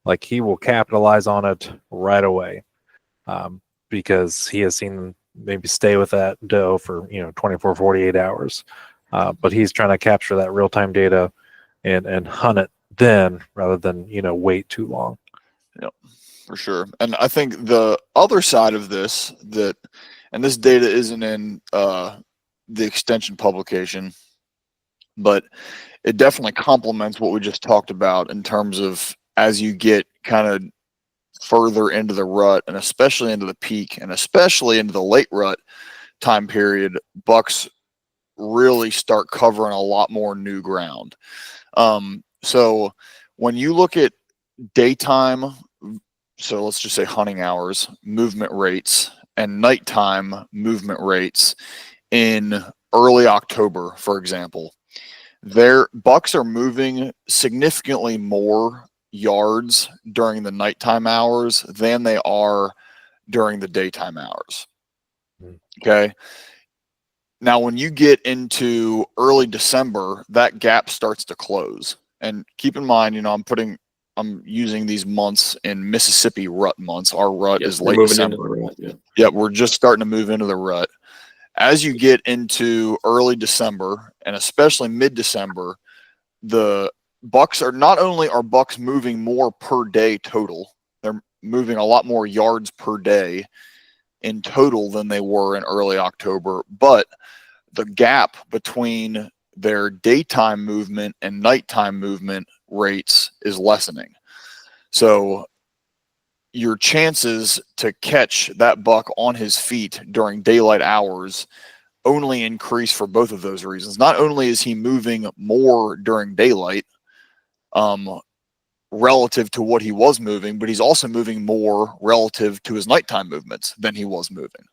like he will capitalize on it right away, because he has seen maybe stay with that doe for 24, 48 hours. But he's trying to capture that real-time data and hunt it then, rather than wait too long. Yep, for sure. And I think the other side of this, and this data isn't in the extension publication, but it definitely complements what we just talked about in terms of as you get kind of further into the rut, and especially into the peak, and especially into the late rut time period, bucks really start covering a lot more new ground. So when you look at daytime, so let's just say hunting hours, movement rates, and nighttime movement rates in early October, for example, their bucks are moving significantly more yards during the nighttime hours than they are during the daytime hours. Okay. Now, when you get into early December, that gap starts to close. And keep in mind, I'm using these months in Mississippi rut months. Our rut is late December. Yeah, we're just starting to move into the rut. As you get into early December and especially mid-December, the bucks are not only are bucks moving more per day total, they're moving a lot more yards per day in total than they were in early October, but the gap between their daytime movement and nighttime movement rates is lessening. So your chances to catch that buck on his feet during daylight hours only increase for both of those reasons. Not only is he moving more during daylight, relative to what he was moving, but he's also moving more relative to his nighttime movements than he was moving.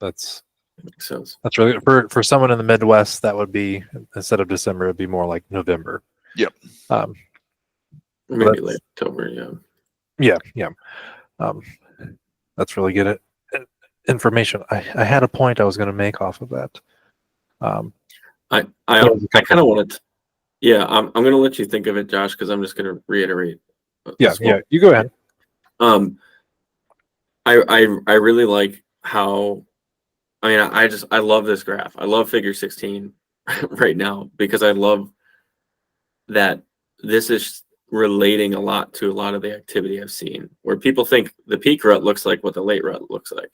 That's makes sense. That's really for someone in the Midwest. That would be, instead of December, it'd be more like November. Yep. Maybe late October. Yeah. That's really good information. I had a point I was going to make off of that. I kind of wanted to, I'm going to let you think of it, Josh, because I'm just going to reiterate. Yeah, you go ahead. I really like how, I love this graph. I love figure 16 right now, because I love that this is relating a lot to a lot of the activity I've seen, where people think the peak rut looks like what the late rut looks like.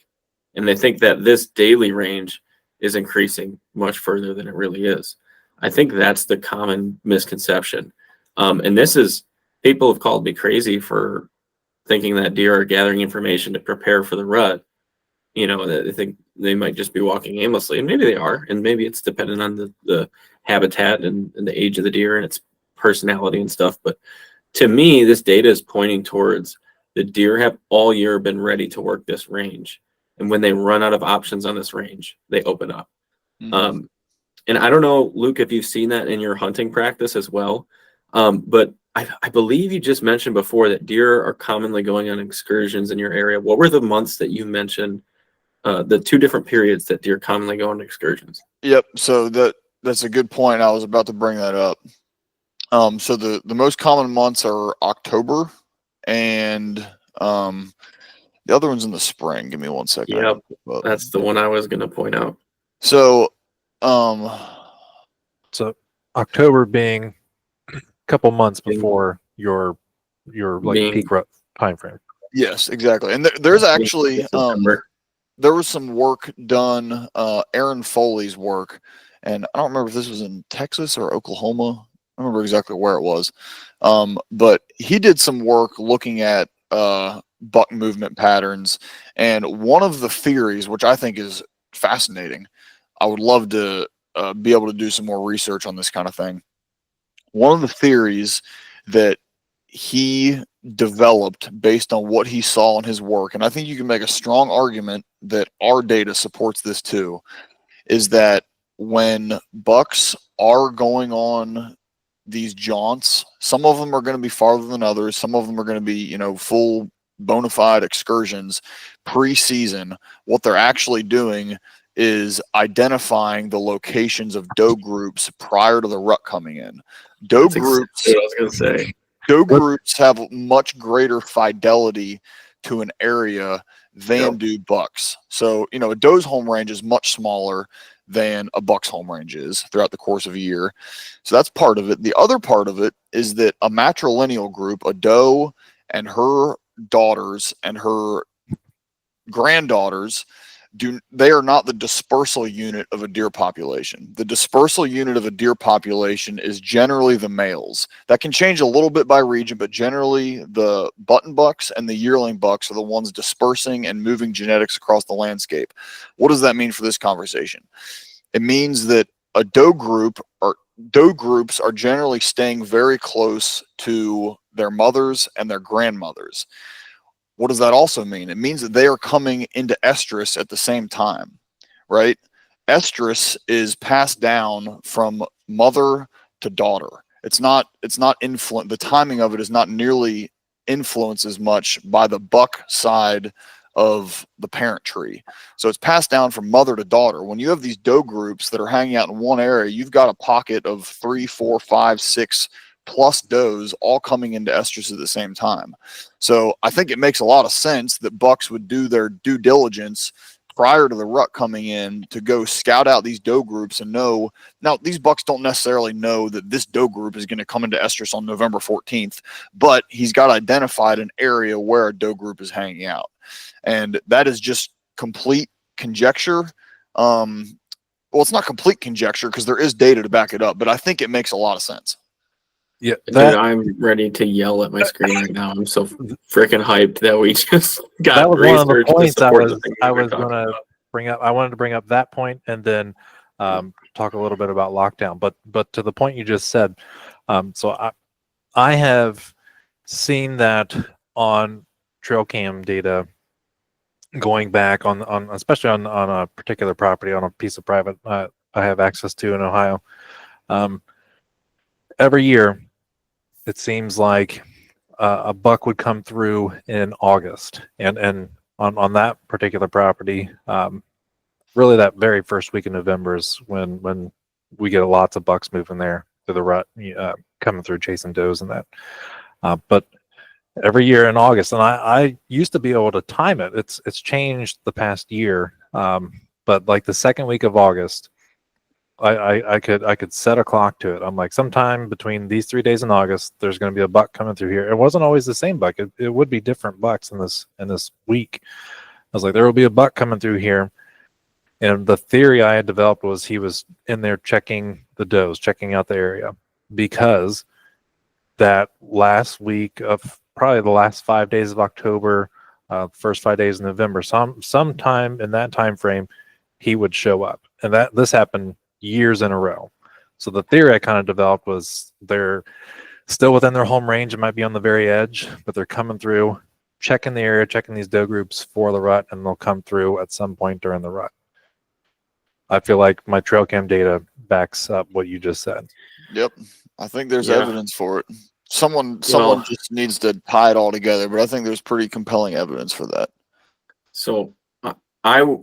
And they think that this daily range is increasing much further than it really is. I think that's the common misconception. And this is, people have called me crazy for thinking that deer are gathering information to prepare for the rut. That they think they might just be walking aimlessly, and maybe they are, and maybe it's dependent on the habitat and the age of the deer and its personality and stuff. But to me, this data is pointing towards the deer have all year been ready to work this range. And when they run out of options on this range, they open up. Mm-hmm. And I don't know, Luke, if you've seen that in your hunting practice as well. But I believe you just mentioned before that deer are commonly going on excursions in your area. What were the months that you mentioned, the two different periods that deer commonly go on excursions? Yep. So that's a good point. I was about to bring that up. So the most common months are October and the other one's in the spring. Give me 1 second. Yep, that's the one I was going to point out. So, so October being a couple months before your peak rut time frame. Yes, exactly. And there's actually there was some work done, Aaron Foley's work, and I don't remember if this was in Texas or Oklahoma. I don't remember exactly where it was, but he did some work looking at buck movement patterns, and one of the theories, which I think is fascinating, I would love to be able to do some more research on this kind of thing. One of the theories that he developed based on what he saw in his work, and I think you can make a strong argument that our data supports this too, is that when bucks are going on these jaunts, some of them are going to be farther than others, some of them are going to be full bona fide excursions pre-season. What they're actually doing is identifying the locations of doe groups prior to the rut coming in. Doe groups, I was going to say, doe groups have much greater fidelity to an area than do bucks. So, a doe's home range is much smaller than a buck's home range is throughout the course of a year. So that's part of it. The other part of it is that a matrilineal group, a doe and her daughters and her granddaughters, they are not the dispersal unit of a deer population. The dispersal unit of a deer population is generally the males. That can change a little bit by region, but generally the button bucks and the yearling bucks are the ones dispersing and moving genetics across the landscape. What does that mean for this conversation? it means that a doe groups are generally staying very close to their mothers and their grandmothers. What does that also mean? It means that they are coming into estrus at the same time, right? Estrus is passed down from mother to daughter. It's not the timing of it is not nearly influenced as much by the buck side of the parent tree. So it's passed down from mother to daughter. When you have these doe groups that are hanging out in one area, you've got a pocket of 3, 4, 5, 6 plus does all coming into estrus at the same time. So I think it makes a lot of sense that bucks would do their due diligence prior to the rut coming in to go scout out these doe groups and know. Now, these bucks don't necessarily know that this doe group is going to come into estrus on November 14th, but he's got identified an area where a doe group is hanging out. And that is just complete conjecture. Well, it's not complete conjecture because there is data to back it up, but I think it makes a lot of sense. Yeah, Dude, I'm ready to yell at my screen right now. I'm so freaking hyped that we just got that was one of the research to points support the thing we I were was talking going to about. bring up. I wanted to bring up that point and then talk a little bit about lockdown. But to the point you just said, so I have seen that on trail cam data going back on especially on a particular property on a piece of private I have access to in Ohio. Every year, it seems like a buck would come through in August, and on that particular property, really that very first week in November is when we get lots of bucks moving there to the rut, coming through chasing does and that. But every year in August, and I used to be able to time it. It's changed the past year, but like the second week of August, I could set a clock to it. I'm like, sometime between these 3 days in August, there's going to be a buck coming through here. It wasn't always the same buck. It would be different bucks in this week. I was like, there will be a buck coming through here. And the theory I had developed was he was in there checking the does, checking out the area, because that last week of probably the last 5 days of October, first 5 days of November, sometime in that time frame, he would show up. And this happened years in a row. So the theory I kind of developed was they're still within their home range. It might be on the very edge, but they're coming through, checking the area, checking these doe groups for the rut, and they'll come through at some point during the rut. I feel like my trail cam data backs up what you just said. Yep. I think there's Yeah. evidence for it. Someone just needs to tie it all together, but I think there's pretty compelling evidence for that. So I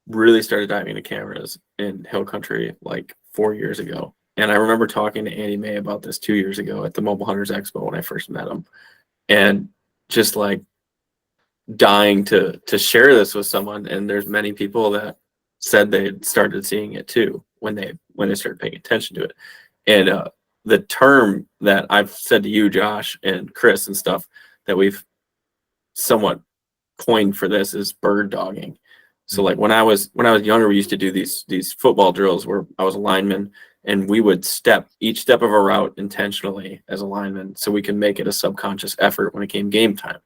really started diving into cameras in hill country like 4 years ago. And I remember talking to Andy May about this 2 years ago at the Mobile Hunters Expo when I first met him. And just like dying to share this with someone. And there's many people that said they started seeing it too when they started paying attention to it. And the term that I've said to you, Josh, and Chris and stuff that we've somewhat coined for this is bird dogging. So like when I was younger, we used to do these football drills where I was a lineman, and we would each step of a route intentionally as a lineman so we can make it a subconscious effort when it came game time.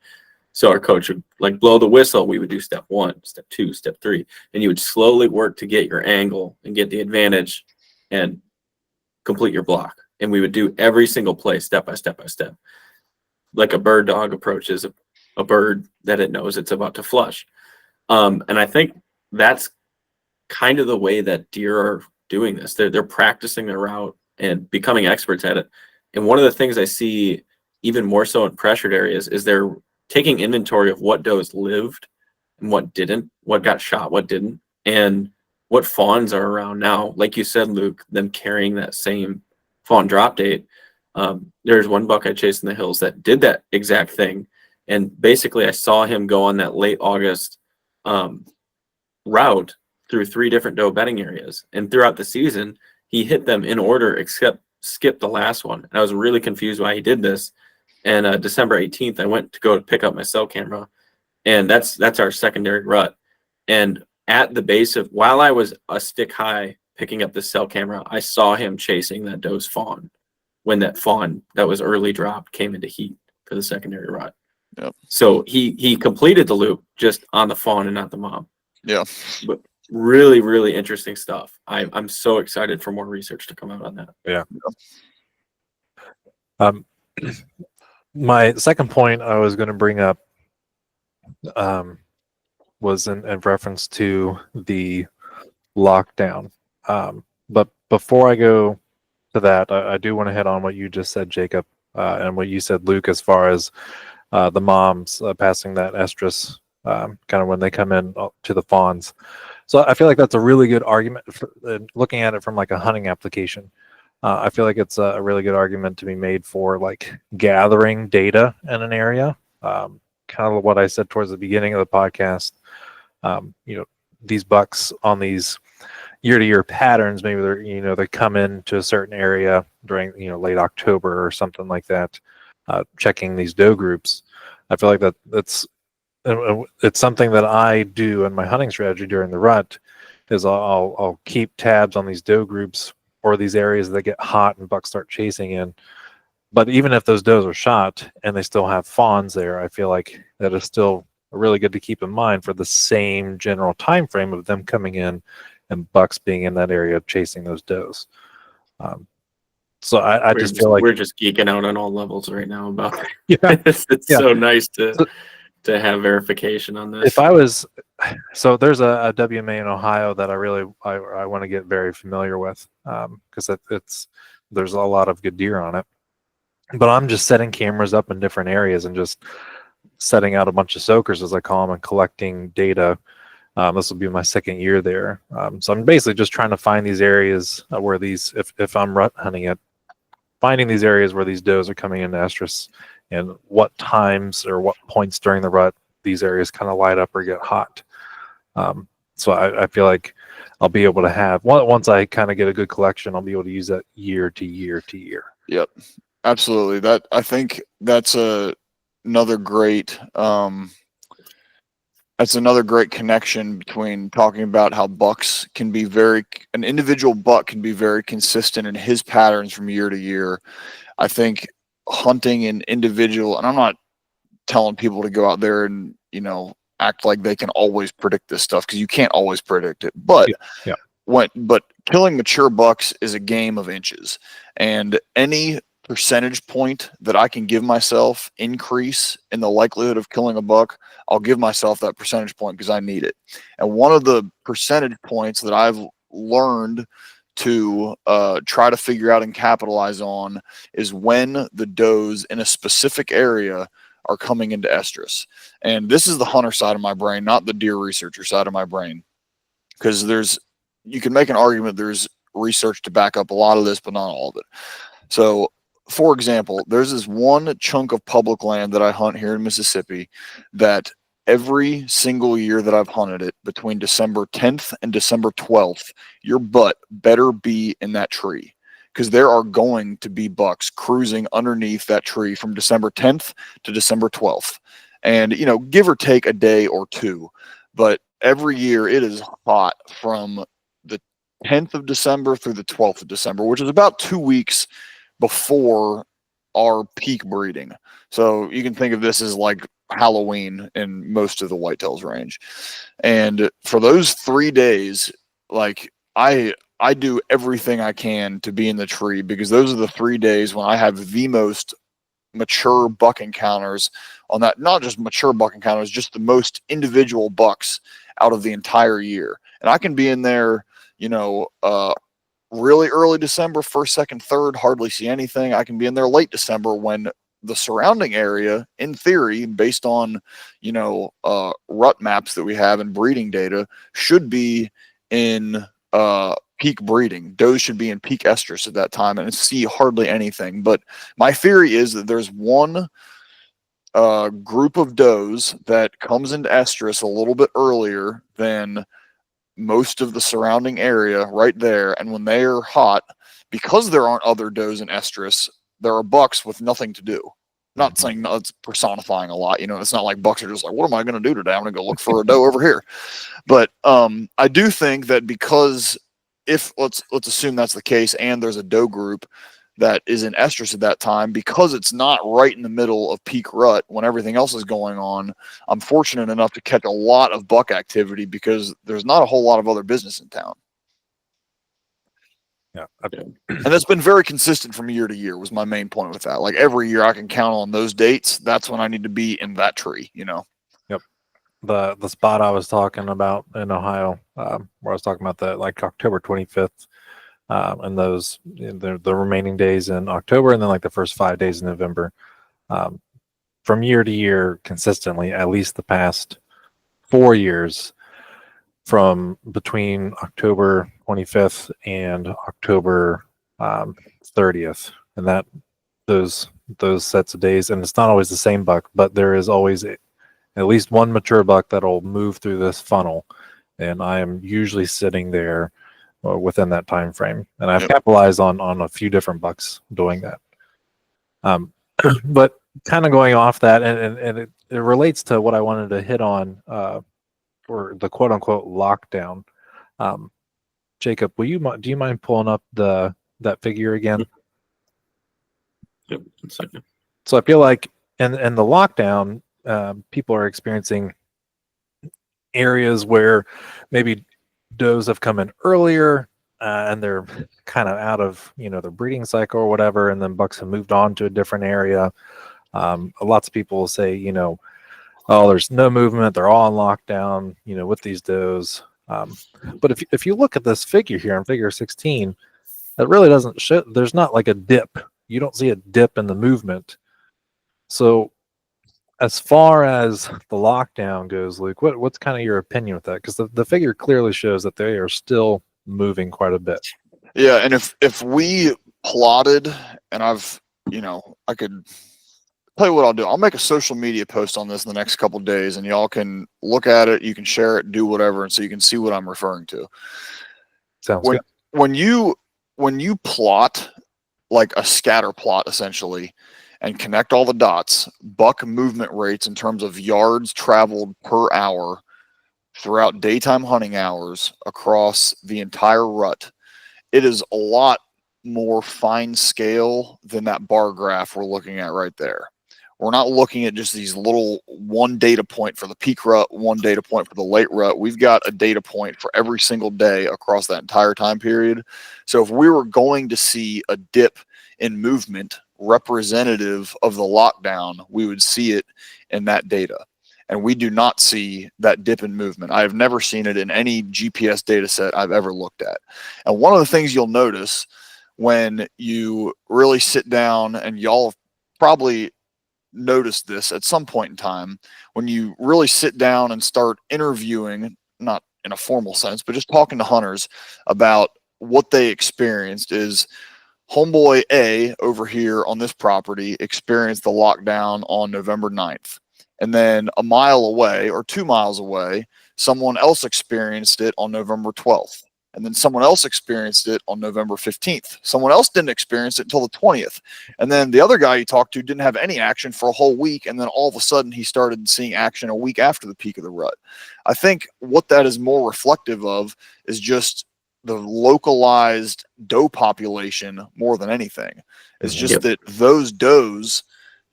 So our coach would like blow the whistle. We would do step 1, step 2, step 3, and you would slowly work to get your angle and get the advantage and complete your block. And we would do every single play step by step by step. Like a bird dog approaches a bird that it knows it's about to flush. And I think that's kind of the way that deer are doing this. They're practicing their route and becoming experts at it. And one of the things I see even more so in pressured areas is they're taking inventory of what does lived and what didn't, what got shot, what didn't, and what fawns are around now. Like you said, Luke, them carrying that same fawn drop date. There's one buck I chased in the hills that did that exact thing. And basically I saw him go on that late August route through 3 different doe bedding areas. And throughout the season, he hit them in order except skipped the last one. And I was really confused why he did this. And December 18th, I went to go pick up my cell camera. And that's our secondary rut. And at the base of, while I was a stick high picking up the cell camera, I saw him chasing that doe's fawn when that fawn that was early dropped came into heat for the secondary rut. Yep. So he completed the loop just on the fawn and not the mom. Yeah. Really, really interesting stuff. I'm so excited for more research to come out on that. Yeah. My second point I was going to bring up was in reference to the lockdown. But before I go to that, I do want to hit on what you just said, Jacob, and what you said, Luke, as far as the moms passing that estrus kind of when they come in to the fawns. So I feel like that's a really good argument for, looking at it from like a hunting application. I feel like it's a really good argument to be made for like gathering data in an area. Kind of what I said towards the beginning of the podcast. These bucks on these year-to-year patterns, maybe they come into a certain area during late October or something like that, checking these doe groups. I feel like that's it's something that I do in my hunting strategy during the rut. Is I'll keep tabs on these doe groups or these areas that get hot and bucks start chasing in. But even if those does are shot and they still have fawns there, I feel like that is still really good to keep in mind for the same general time frame of them coming in and bucks being in that area chasing those does. So I just feel like we're just geeking out on all levels right now about yeah, it's yeah. so nice to have verification on this. If I was, so there's a WMA in Ohio that I want to get very familiar with because there's a lot of good deer on it. But I'm just setting cameras up in different areas and just setting out a bunch of soakers, as I call them, and collecting data. This will be my second year there. So I'm basically just trying to find these areas where if I'm rut hunting it, finding these areas where these does are coming into estrus and what times or what points during the rut these areas kind of light up or get hot. So I feel like I'll be able to have, once I kind of get a good collection, I'll be able to use that year to year to year. Yep. Absolutely. I think that's another great connection between talking about how bucks can be an individual buck can be very consistent in his patterns from year to year. I think hunting an individual, and I'm not telling people to go out there and act like they can always predict this stuff, because you can't always predict it. But but killing mature bucks is a game of inches, and any percentage point that I can give myself increase in the likelihood of killing a buck, I'll give myself that percentage point because I need it. And one of the percentage points that I've learned to try to figure out and capitalize on is when the does in a specific area are coming into estrus. And this is the hunter side of my brain, not the deer researcher side of my brain, because you can make an argument there's research to back up a lot of this, but not all of it. So for example, there's this one chunk of public land that I hunt here in Mississippi that every single year that I've hunted it, between December 10th and December 12th, your butt better be in that tree, because there are going to be bucks cruising underneath that tree from December 10th to December 12th. And, give or take a day or two, but every year it is hot from the 10th of December through the 12th of December, which is about 2 weeks before our peak breeding. So you can think of this as like Halloween in most of the whitetails range. And for those 3 days, like I do everything I can to be in the tree, because those are the 3 days when I have the most mature buck encounters on that. Not just mature buck encounters, just the most individual bucks out of the entire year. And I can be in there, really early December, 1st, 2nd, 3rd, hardly see anything. I can be in there late December when the surrounding area, in theory, based on, rut maps that we have and breeding data, should be in peak breeding. Does should be in peak estrus at that time and see hardly anything. But my theory is that there's one group of does that comes into estrus a little bit earlier than most of the surrounding area right there. And when they are hot, because there aren't other does in estrus, there are bucks with nothing to do. Not saying it's personifying a lot, it's not like bucks are just like, what am I going to do today? I'm going to go look for a doe over here. But I do think that because let's assume that's the case and there's a doe group, that is in estrus at that time, because it's not right in the middle of peak rut when everything else is going on. I'm fortunate enough to catch a lot of buck activity because there's not a whole lot of other business in town. Yeah. And that's been very consistent from year to year was my main point with that. Like every year I can count on those dates. That's when I need to be in that tree, you know? Yep. The spot I was talking about in Ohio, where I was talking about the like October 25th, and those the remaining days in October, and then like the first 5 days in November. From year to year, consistently, at least the past 4 years, from between October 25th and October 30th, and that those sets of days, and it's not always the same buck, but there is always at least one mature buck that'll move through this funnel, and I am usually sitting there within that time frame, and I've capitalized on a few different bucks doing that. But kind of going off that, and it relates to what I wanted to hit on for the quote unquote lockdown. Jacob, do you mind pulling up that figure again? Yep, 1 second. So I feel like in the lockdown, people are experiencing areas where maybe does have come in earlier, and they're kind of out of their breeding cycle or whatever, and then bucks have moved on to a different area. Lots of people will say, oh, there's no movement, they're all on lockdown, with these does. But if you look at this figure here on figure 16, it really doesn't show. There's not like a dip. You don't see a dip in the movement. So as far as the lockdown goes, Luke, what's kind of your opinion with that? Because the figure clearly shows that they are still moving quite a bit. Yeah, and if we plotted, and I could tell you what I'll do. I'll make a social media post on this in the next couple of days, and y'all can look at it. You can share it, do whatever, and so you can see what I'm referring to. Sounds good. When you plot like a scatter plot essentially, and connect all the dots, buck movement rates in terms of yards traveled per hour throughout daytime hunting hours across the entire rut, it is a lot more fine scale than that bar graph we're looking at right there. We're not looking at just these little one data point for the peak rut, one data point for the late rut. We've got a data point for every single day across that entire time period. So if we were going to see a dip in movement representative of the lockdown, we would see it in that data. And we do not see that dip in movement. I have never seen it in any GPS data set I've ever looked at. And one of the things you'll notice when you really sit down, and y'all have probably noticed this at some point in time, when you really sit down and start interviewing, not in a formal sense, but just talking to hunters about what they experienced, is homeboy A over here on this property experienced the lockdown on November 9th. And then a mile away or 2 miles away, someone else experienced it on November 12th. And then someone else experienced it on November 15th. Someone else didn't experience it until the 20th. And then the other guy he talked to didn't have any action for a whole week. And then all of a sudden he started seeing action a week after the peak of the rut. I think what that is more reflective of is just the localized doe population more than anything. It's just that those does,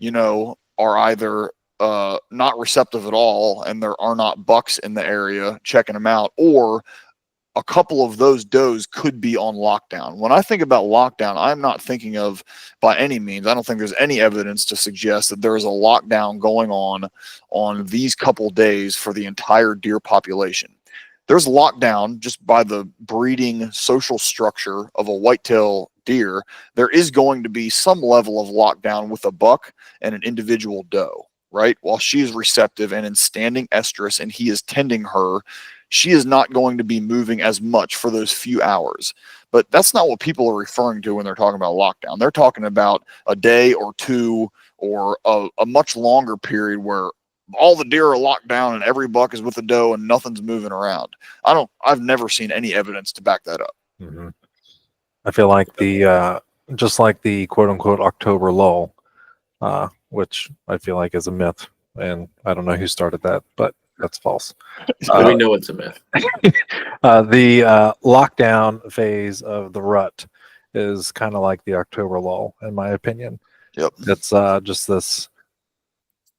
are either not receptive at all, and there are not bucks in the area checking them out, or a couple of those does could be on lockdown. When I think about lockdown, I'm not thinking of, by any means, I don't think there's any evidence to suggest that there is a lockdown going on these couple days for the entire deer population. There's lockdown just by the breeding social structure of a whitetail deer. There is going to be some level of lockdown with a buck and an individual doe, right? While she is receptive and in standing estrus and he is tending her, she is not going to be moving as much for those few hours. But that's not what people are referring to when they're talking about lockdown. They're talking about a day or two, or a much longer period where all the deer are locked down and every buck is with the doe and nothing's moving around. I've never seen any evidence to back that up. Mm-hmm. I feel like just like the quote unquote October lull, which I feel like is a myth, and I don't know who started that, but that's false. We know it's a myth. The lockdown phase of the rut is kind of like the October lull, in my opinion. Yep. It's just this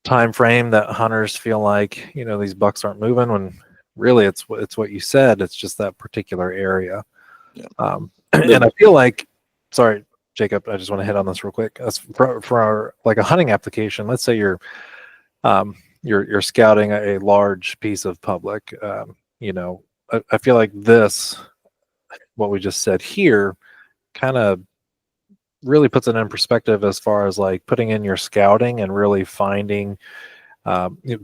time frame that hunters feel like, these bucks aren't moving, when really it's what you said. It's just that particular area. Yeah. And I feel like, sorry, Jacob, I just want to hit on this real quick. As for like a hunting application, let's say you're scouting a large piece of public. I feel like what we just said here, kind of really puts it in perspective as far as like putting in your scouting and really finding,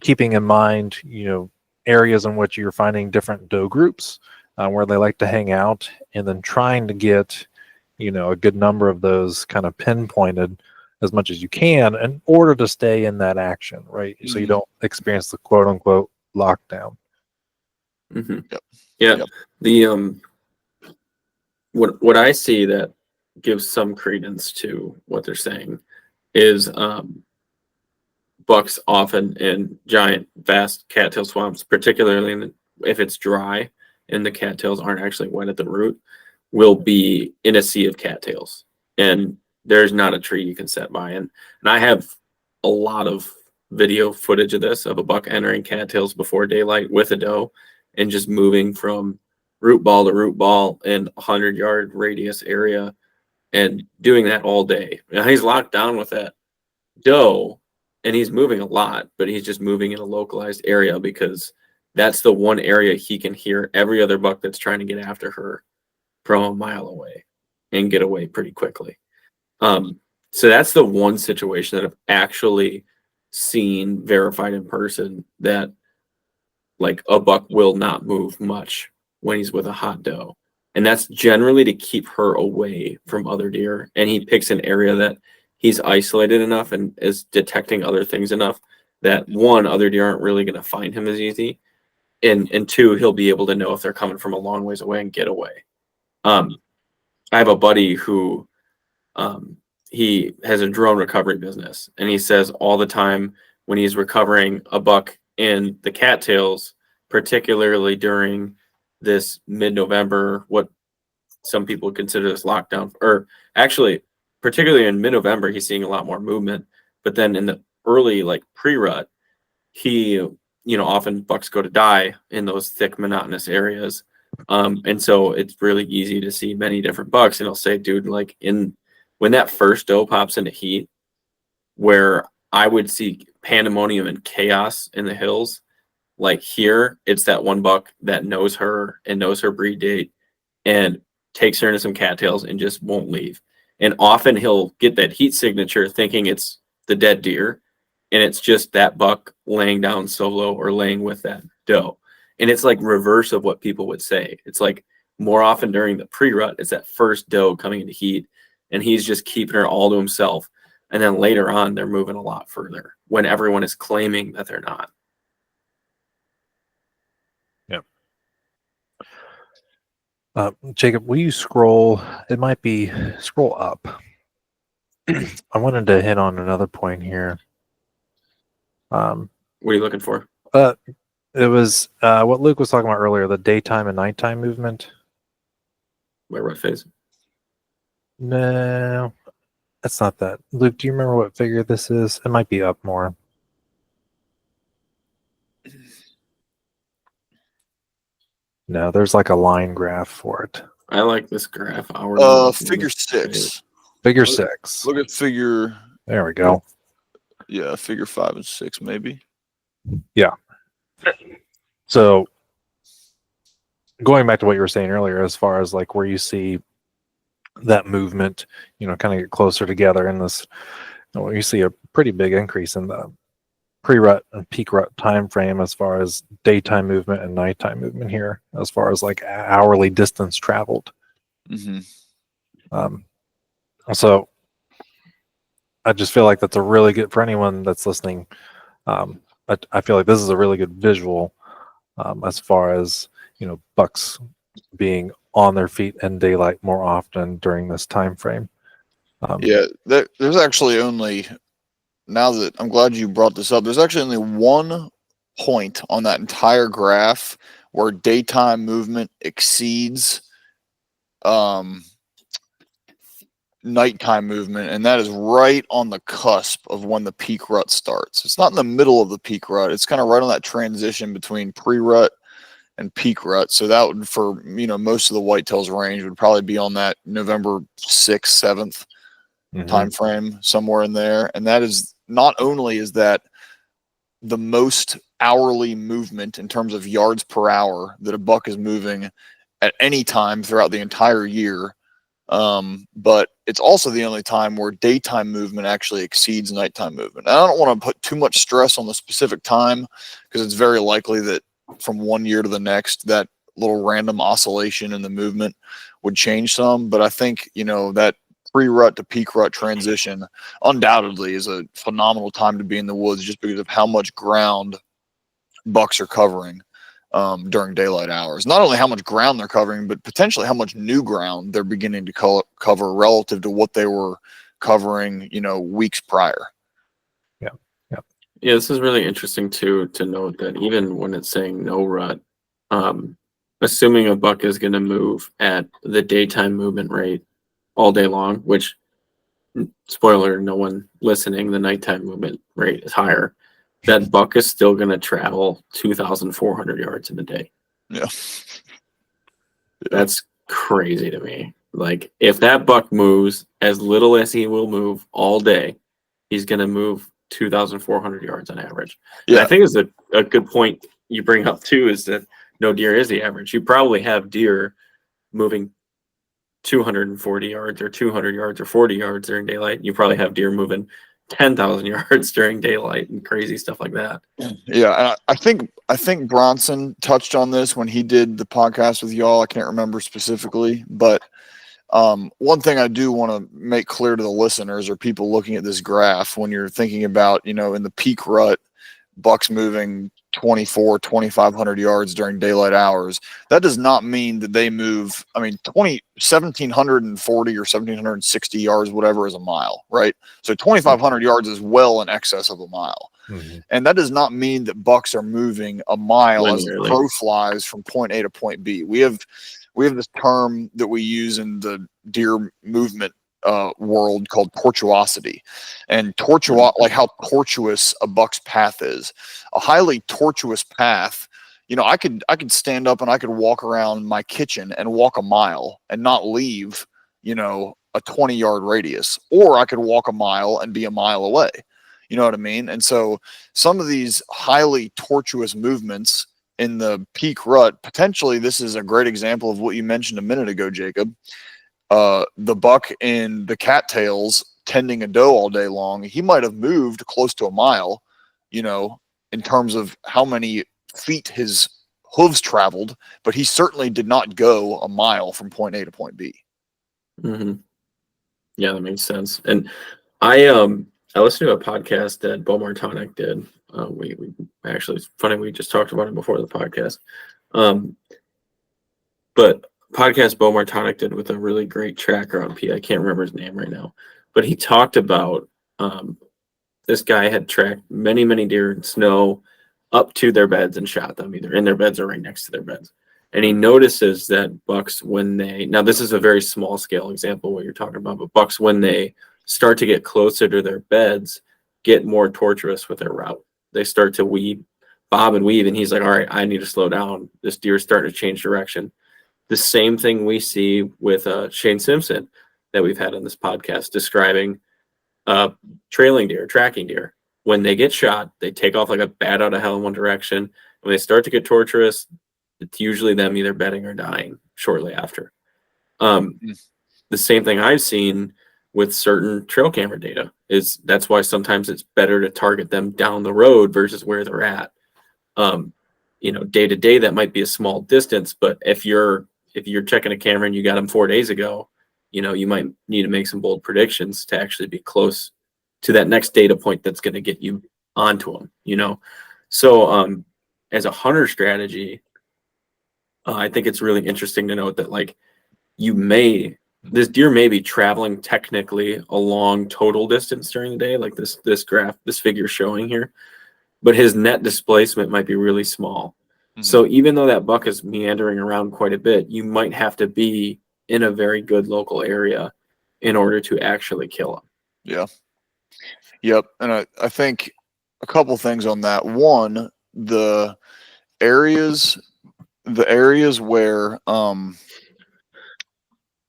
keeping in mind, areas in which you're finding different doe groups where they like to hang out, and then trying to get, a good number of those kind of pinpointed as much as you can in order to stay in that action, right? So you don't experience the quote unquote lockdown. Mm-hmm. Yep. Yeah. Yep. The what I see that gives some credence to what they're saying is bucks often in giant, vast cattail swamps, particularly if it's dry and the cattails aren't actually wet at the root, will be in a sea of cattails, and there's not a tree you can set by. And I have a lot of video footage of this, of a buck entering cattails before daylight with a doe and just moving from root ball to root ball in a 100-yard radius area and doing that all day. Now, he's locked down with that doe and he's moving a lot, but he's just moving in a localized area because that's the one area he can hear every other buck that's trying to get after her from a mile away and get away pretty quickly. So that's the one situation that I've actually seen verified in person, that like a buck will not move much when he's with a hot doe. And that's generally to keep her away from other deer. And he picks an area that he's isolated enough and is detecting other things enough that, one, other deer aren't really going to find him as easy. And two, he'll be able to know if they're coming from a long ways away and get away. I have a buddy who he has a drone recovery business, and he says all the time when he's recovering a buck in the cattails, particularly during this mid-November, what some people consider this lockdown, or actually particularly in mid-November, he's seeing a lot more movement. But then in the early, like pre-rut, he, often bucks go to die in those thick monotonous areas. And so it's really easy to see many different bucks. And he'll say, dude, like when that first doe pops into heat, where I would see pandemonium and chaos in the hills, like here, it's that one buck that knows her and knows her breed date and takes her into some cattails and just won't leave. And often he'll get that heat signature thinking it's the dead deer, and it's just that buck laying down solo or laying with that doe. And it's like reverse of what people would say. It's like more often during the pre-rut, it's that first doe coming into heat, and he's just keeping her all to himself. And then later on, they're moving a lot further when everyone is claiming that they're not. Yep. Jacob, will you scroll? It might be scroll up. I wanted to hit on another point here. What are you looking for? It was what Luke was talking about earlier, the daytime and nighttime movement. By rut phase? No, that's not that. Luke, do you remember what figure this is? It might be up more. No, there's like a line graph for it. I like this graph. Figure 6. Figure 6. Look at figure. There we go. Yeah, figure 5 and 6 maybe. Yeah. So going back to what you were saying earlier, as far as like where you see that movement, kind of get closer together in this, you see a pretty big increase in the pre-rut and peak rut time frame as far as daytime movement and nighttime movement here, as far as like hourly distance traveled. So I just feel like that's a really good, for anyone that's listening, I feel like this is a really good visual as far as, bucks being on their feet in daylight more often during this time frame. Yeah, there's actually only, now that I'm glad you brought this up, there's actually only one point on that entire graph where daytime movement exceeds nighttime movement, and that is right on the cusp of when the peak rut starts. It's not in the middle of the peak rut. It's kind of right on that transition between pre-rut and peak rut. So that would, for most of the whitetails range, would probably be on that November 6th, 7th time frame, somewhere in there. And that is, not only is that the most hourly movement in terms of yards per hour that a buck is moving at any time throughout the entire year, but it's also the only time where daytime movement actually exceeds nighttime movement. And I don't want to put too much stress on the specific time, because it's very likely that from one year to the next, that little random oscillation in the movement would change some. But I think, that pre-rut to peak rut transition undoubtedly is a phenomenal time to be in the woods, just because of how much ground bucks are covering during daylight hours. Not only how much ground they're covering, but potentially how much new ground they're beginning to cover relative to what they were covering, weeks prior. Yeah, this is really interesting to note that even when it's saying no rut, assuming a buck is going to move at the daytime movement rate all day long, which, spoiler, no one listening, the nighttime movement rate is higher, that buck is still going to travel 2,400 yards in a day. Yeah. That's crazy to me. Like, if that buck moves as little as he will move all day, he's going to move 2,400 yards on average. Yeah. And I think it's a good point you bring up too, is that no deer is the average. You probably have deer moving 240 yards or 200 yards or 40 yards during daylight. You probably have deer moving 10,000 yards during daylight and crazy stuff like that. Yeah, and I think Bronson touched on this when he did the podcast with y'all. I can't remember specifically, but one thing I do want to make clear to the listeners or people looking at this graph, when you're thinking about, in the peak rut, bucks moving 2,500 yards during daylight hours, that does not mean that they move, 1,740 or 1,760 yards, whatever, is a mile, right? So 2,500 yards is well in excess of a mile. And that does not mean that bucks are moving a mile as the crow flies from point A to point B. We have this term that we use in the deer movement world called tortuosity, and like how tortuous a buck's path is. A highly tortuous path, I could stand up and I could walk around my kitchen and walk a mile and not leave, a 20-yard radius, or I could walk a mile and be a mile away. You know what I mean? And so some of these highly tortuous movements in the peak rut, potentially this is a great example of what you mentioned a minute ago, Jacob. The buck in the cattails tending a doe all day long, he might have moved close to a mile, in terms of how many feet his hooves traveled, but he certainly did not go a mile from point A to point B. Yeah, that makes sense. And I listened to a podcast that Bo Martonic did. We actually, it's funny, we just talked about it before the podcast. But podcast Bo Martonic did with a really great tracker on P. I can't remember his name right now, but he talked about this guy had tracked many, many deer in snow up to their beds and shot them either in their beds or right next to their beds. And he notices that bucks, when now this is a very small scale example what you're talking about, but bucks, when they start to get closer to their beds, get more tortuous with their route. They start to bob and weave, and he's like, all right, I need to slow down. This deer's starting to change direction. The same thing we see with Shane Simpson that we've had on this podcast describing trailing deer, tracking deer. When they get shot, they take off like a bat out of hell in one direction. When they start to get tortuous, it's usually them either bedding or dying shortly after. The same thing I've seen with certain trail camera data is that's why sometimes it's better to target them down the road versus where they're at. Day to day, that might be a small distance, but if you're checking a camera and you got them 4 days ago, you might need to make some bold predictions to actually be close to that next data point that's going to get you onto them, So as a hunter strategy, I think it's really interesting to note that this deer may be traveling technically a long total distance during the day, like this graph, this figure showing here, but his net displacement might be really small. So even though that buck is meandering around quite a bit, you might have to be in a very good local area in order to actually kill them. Yeah. Yep. And I think a couple things on that. One, the areas where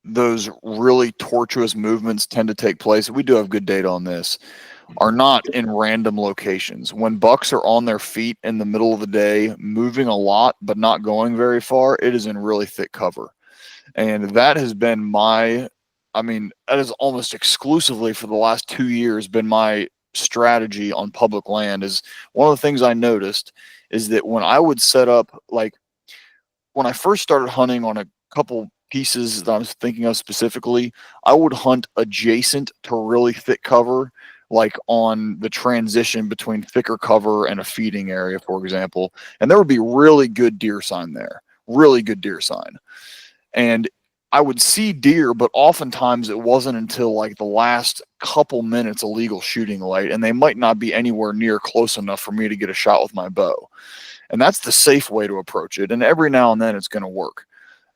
those really tortuous movements tend to take place, we do have good data on this, are not in random locations. When bucks are on their feet in the middle of the day, moving a lot but not going very far, it is in really thick cover. And that has been that is almost exclusively for the last 2 years been my strategy on public land. Is one of the things I noticed is that when I would set up, like when I first started hunting on a couple pieces that I was thinking of specifically, I would hunt adjacent to really thick cover, like on the transition between thicker cover and a feeding area, for example. And there would be really good deer sign there, really good deer sign. And I would see deer, but oftentimes it wasn't until like the last couple minutes of legal shooting light, and they might not be anywhere near close enough for me to get a shot with my bow. And that's the safe way to approach it. And every now and then it's going to work.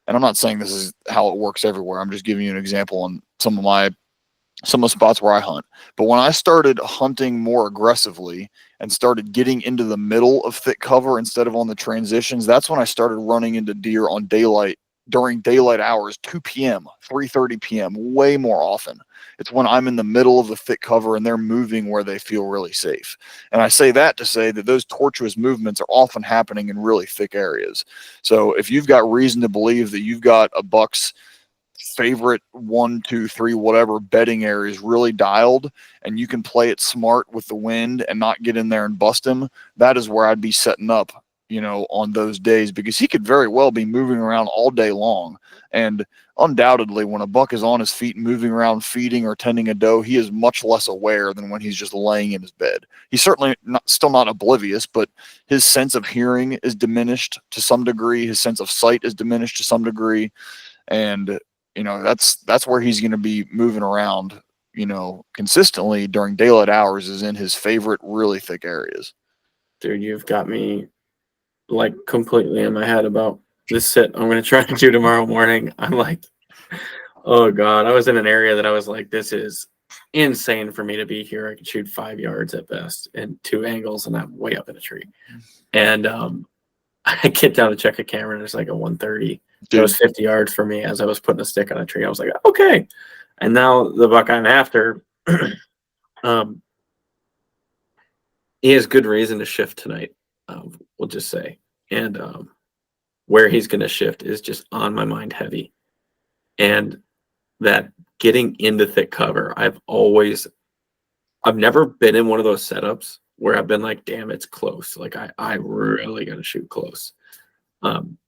And I'm not saying this is how it works everywhere. I'm just giving you an example on some of the spots where I hunt. But when I started hunting more aggressively and started getting into the middle of thick cover instead of on the transitions, that's when I started running into deer on daylight, during daylight hours, 2 p.m., 3:30 p.m., way more often. It's when I'm in the middle of the thick cover and they're moving where they feel really safe. And I say that to say that those tortuous movements are often happening in really thick areas. So if you've got reason to believe that you've got a buck's favorite 1, 2, 3, whatever bedding area is really dialed, and you can play it smart with the wind and not get in there and bust him, that is where I'd be setting up, on those days, because he could very well be moving around all day long. And undoubtedly, when a buck is on his feet and moving around feeding or tending a doe, he is much less aware than when he's just laying in his bed. He's certainly still not oblivious, but his sense of hearing is diminished to some degree. His sense of sight is diminished to some degree. And that's where he's going to be moving around, consistently during daylight hours, is in his favorite really thick areas. Dude, you've got me like completely in my head about this sit I'm going to try to do tomorrow morning. I'm like, oh God, I was in an area that I was like, this is insane for me to be here. I can shoot 5 yards at best and 2 angles, and I'm way up in a tree. And I get down to check a camera, and there's like a 130. It was 50 yards for me as I was putting a stick on a tree. I was like, okay. And now the buck I'm after, he has good reason to shift tonight, we'll just say. And where he's going to shift is just on my mind heavy. And that getting into thick cover, I've never been in one of those setups where I've been like, damn, it's close. Like I really got to shoot close. And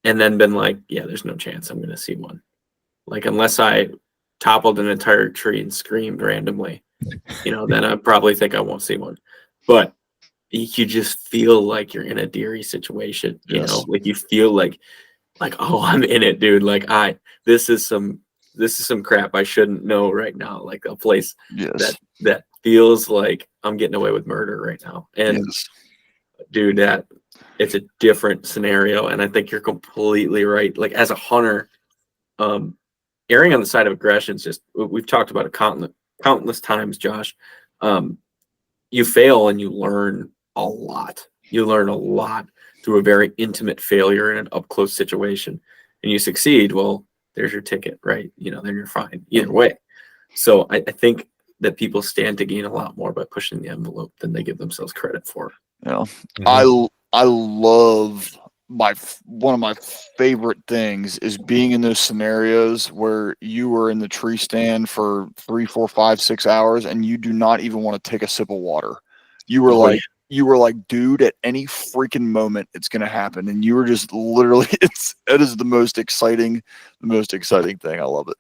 then been like, yeah, there's no chance I'm going to see one. Like, unless I toppled an entire tree and screamed randomly, then I probably think I won't see one. But you just feel like you're in a deery situation, like you feel like, oh, I'm in it, dude. Like this is some crap I shouldn't know right now. Like a place that feels like I'm getting away with murder right now. And dude, it's a different scenario. And I think you're completely right. Like, as a hunter, erring on the side of aggression is just, we've talked about it countless times, Josh. You fail and you learn a lot. You learn a lot through a very intimate failure in an up close situation. And you succeed, well, there's your ticket, right? Then you're fine either way. So I think that people stand to gain a lot more by pushing the envelope than they give themselves credit for. I love one of my favorite things is being in those scenarios where you were in the tree stand for 3, 4, 5, 6 hours and you do not even want to take a sip of water. You were like, dude, at any freaking moment it's going to happen. And you were just literally, it is the most exciting thing. I love it.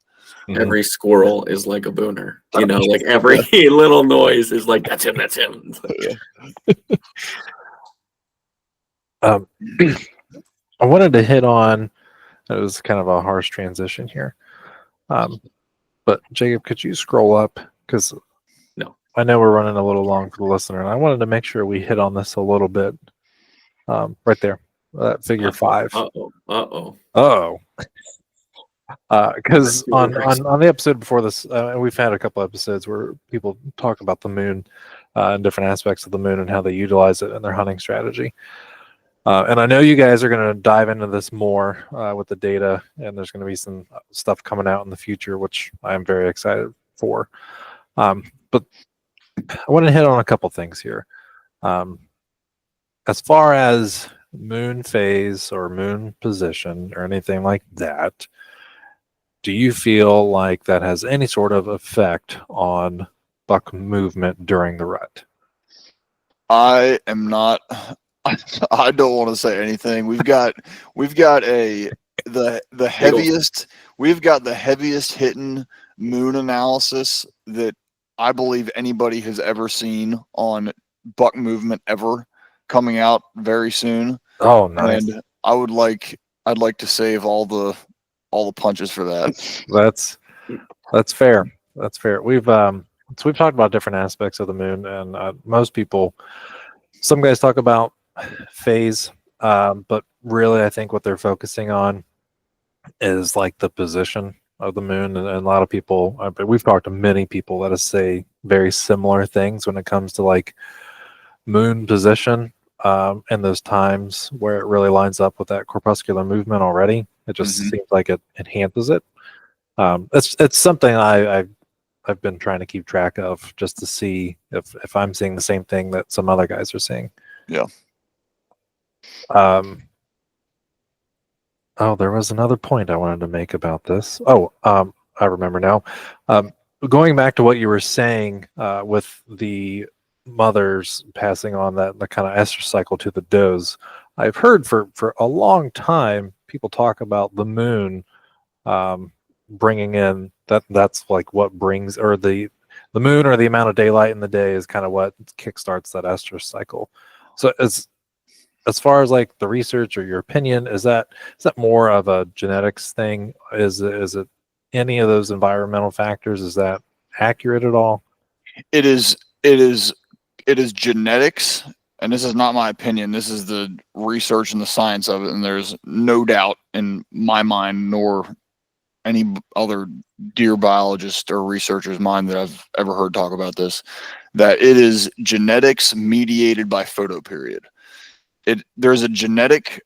Every squirrel is like a booner, like every little noise is like, that's him. I wanted to hit on, it was kind of a harsh transition here. But Jacob, could you scroll up? Because I know we're running a little long for the listener, and I wanted to make sure we hit on this a little bit. Right there, figure 5. Uh-oh. Because Super on crazy. the episode before this, we've had a couple episodes where people talk about the moon and different aspects of the moon and how they utilize it in their hunting strategy. And I know you guys are going to dive into this more with the data, and there's going to be some stuff coming out in the future, which I am very excited for. But I want to hit on a couple things here. As far as moon phase or moon position or anything like that, do you feel like that has any sort of effect on buck movement during the rut? I am not. I don't want to say anything. We've got the heaviest. We've got the heaviest hitting moon analysis that I believe anybody has ever seen on buck movement ever, coming out very soon. Oh, nice. And I'd like to save all the punches for that. That's fair. That's fair. We've talked about different aspects of the moon, and most people, some guys talk about phase, but really I think what they're focusing on is like the position of the moon, and a lot of people, we've talked to many people that say very similar things when it comes to like moon position, and those times where it really lines up with that corpuscular movement already. It just seems like it enhances it. It's something I've been trying to keep track of just to see if I'm seeing the same thing that some other guys are seeing. Yeah. Oh, there was another point I wanted to make about this. I remember now. Going back to what you were saying with the mothers passing on the kind of estrus cycle to the does, I've heard for a long time people talk about the moon bringing in that's like what brings, or the moon or the amount of daylight in the day is kind of what kickstarts that estrus cycle. So as far as like the research or your opinion, is that more of a genetics thing? Is it any of those environmental factors? Is that accurate at all? It is genetics, and this is not my opinion. This is the research and the science of it, and there's no doubt in my mind, nor any other deer biologist or researcher's mind that I've ever heard talk about this, that it is genetics mediated by photoperiod. There's a genetic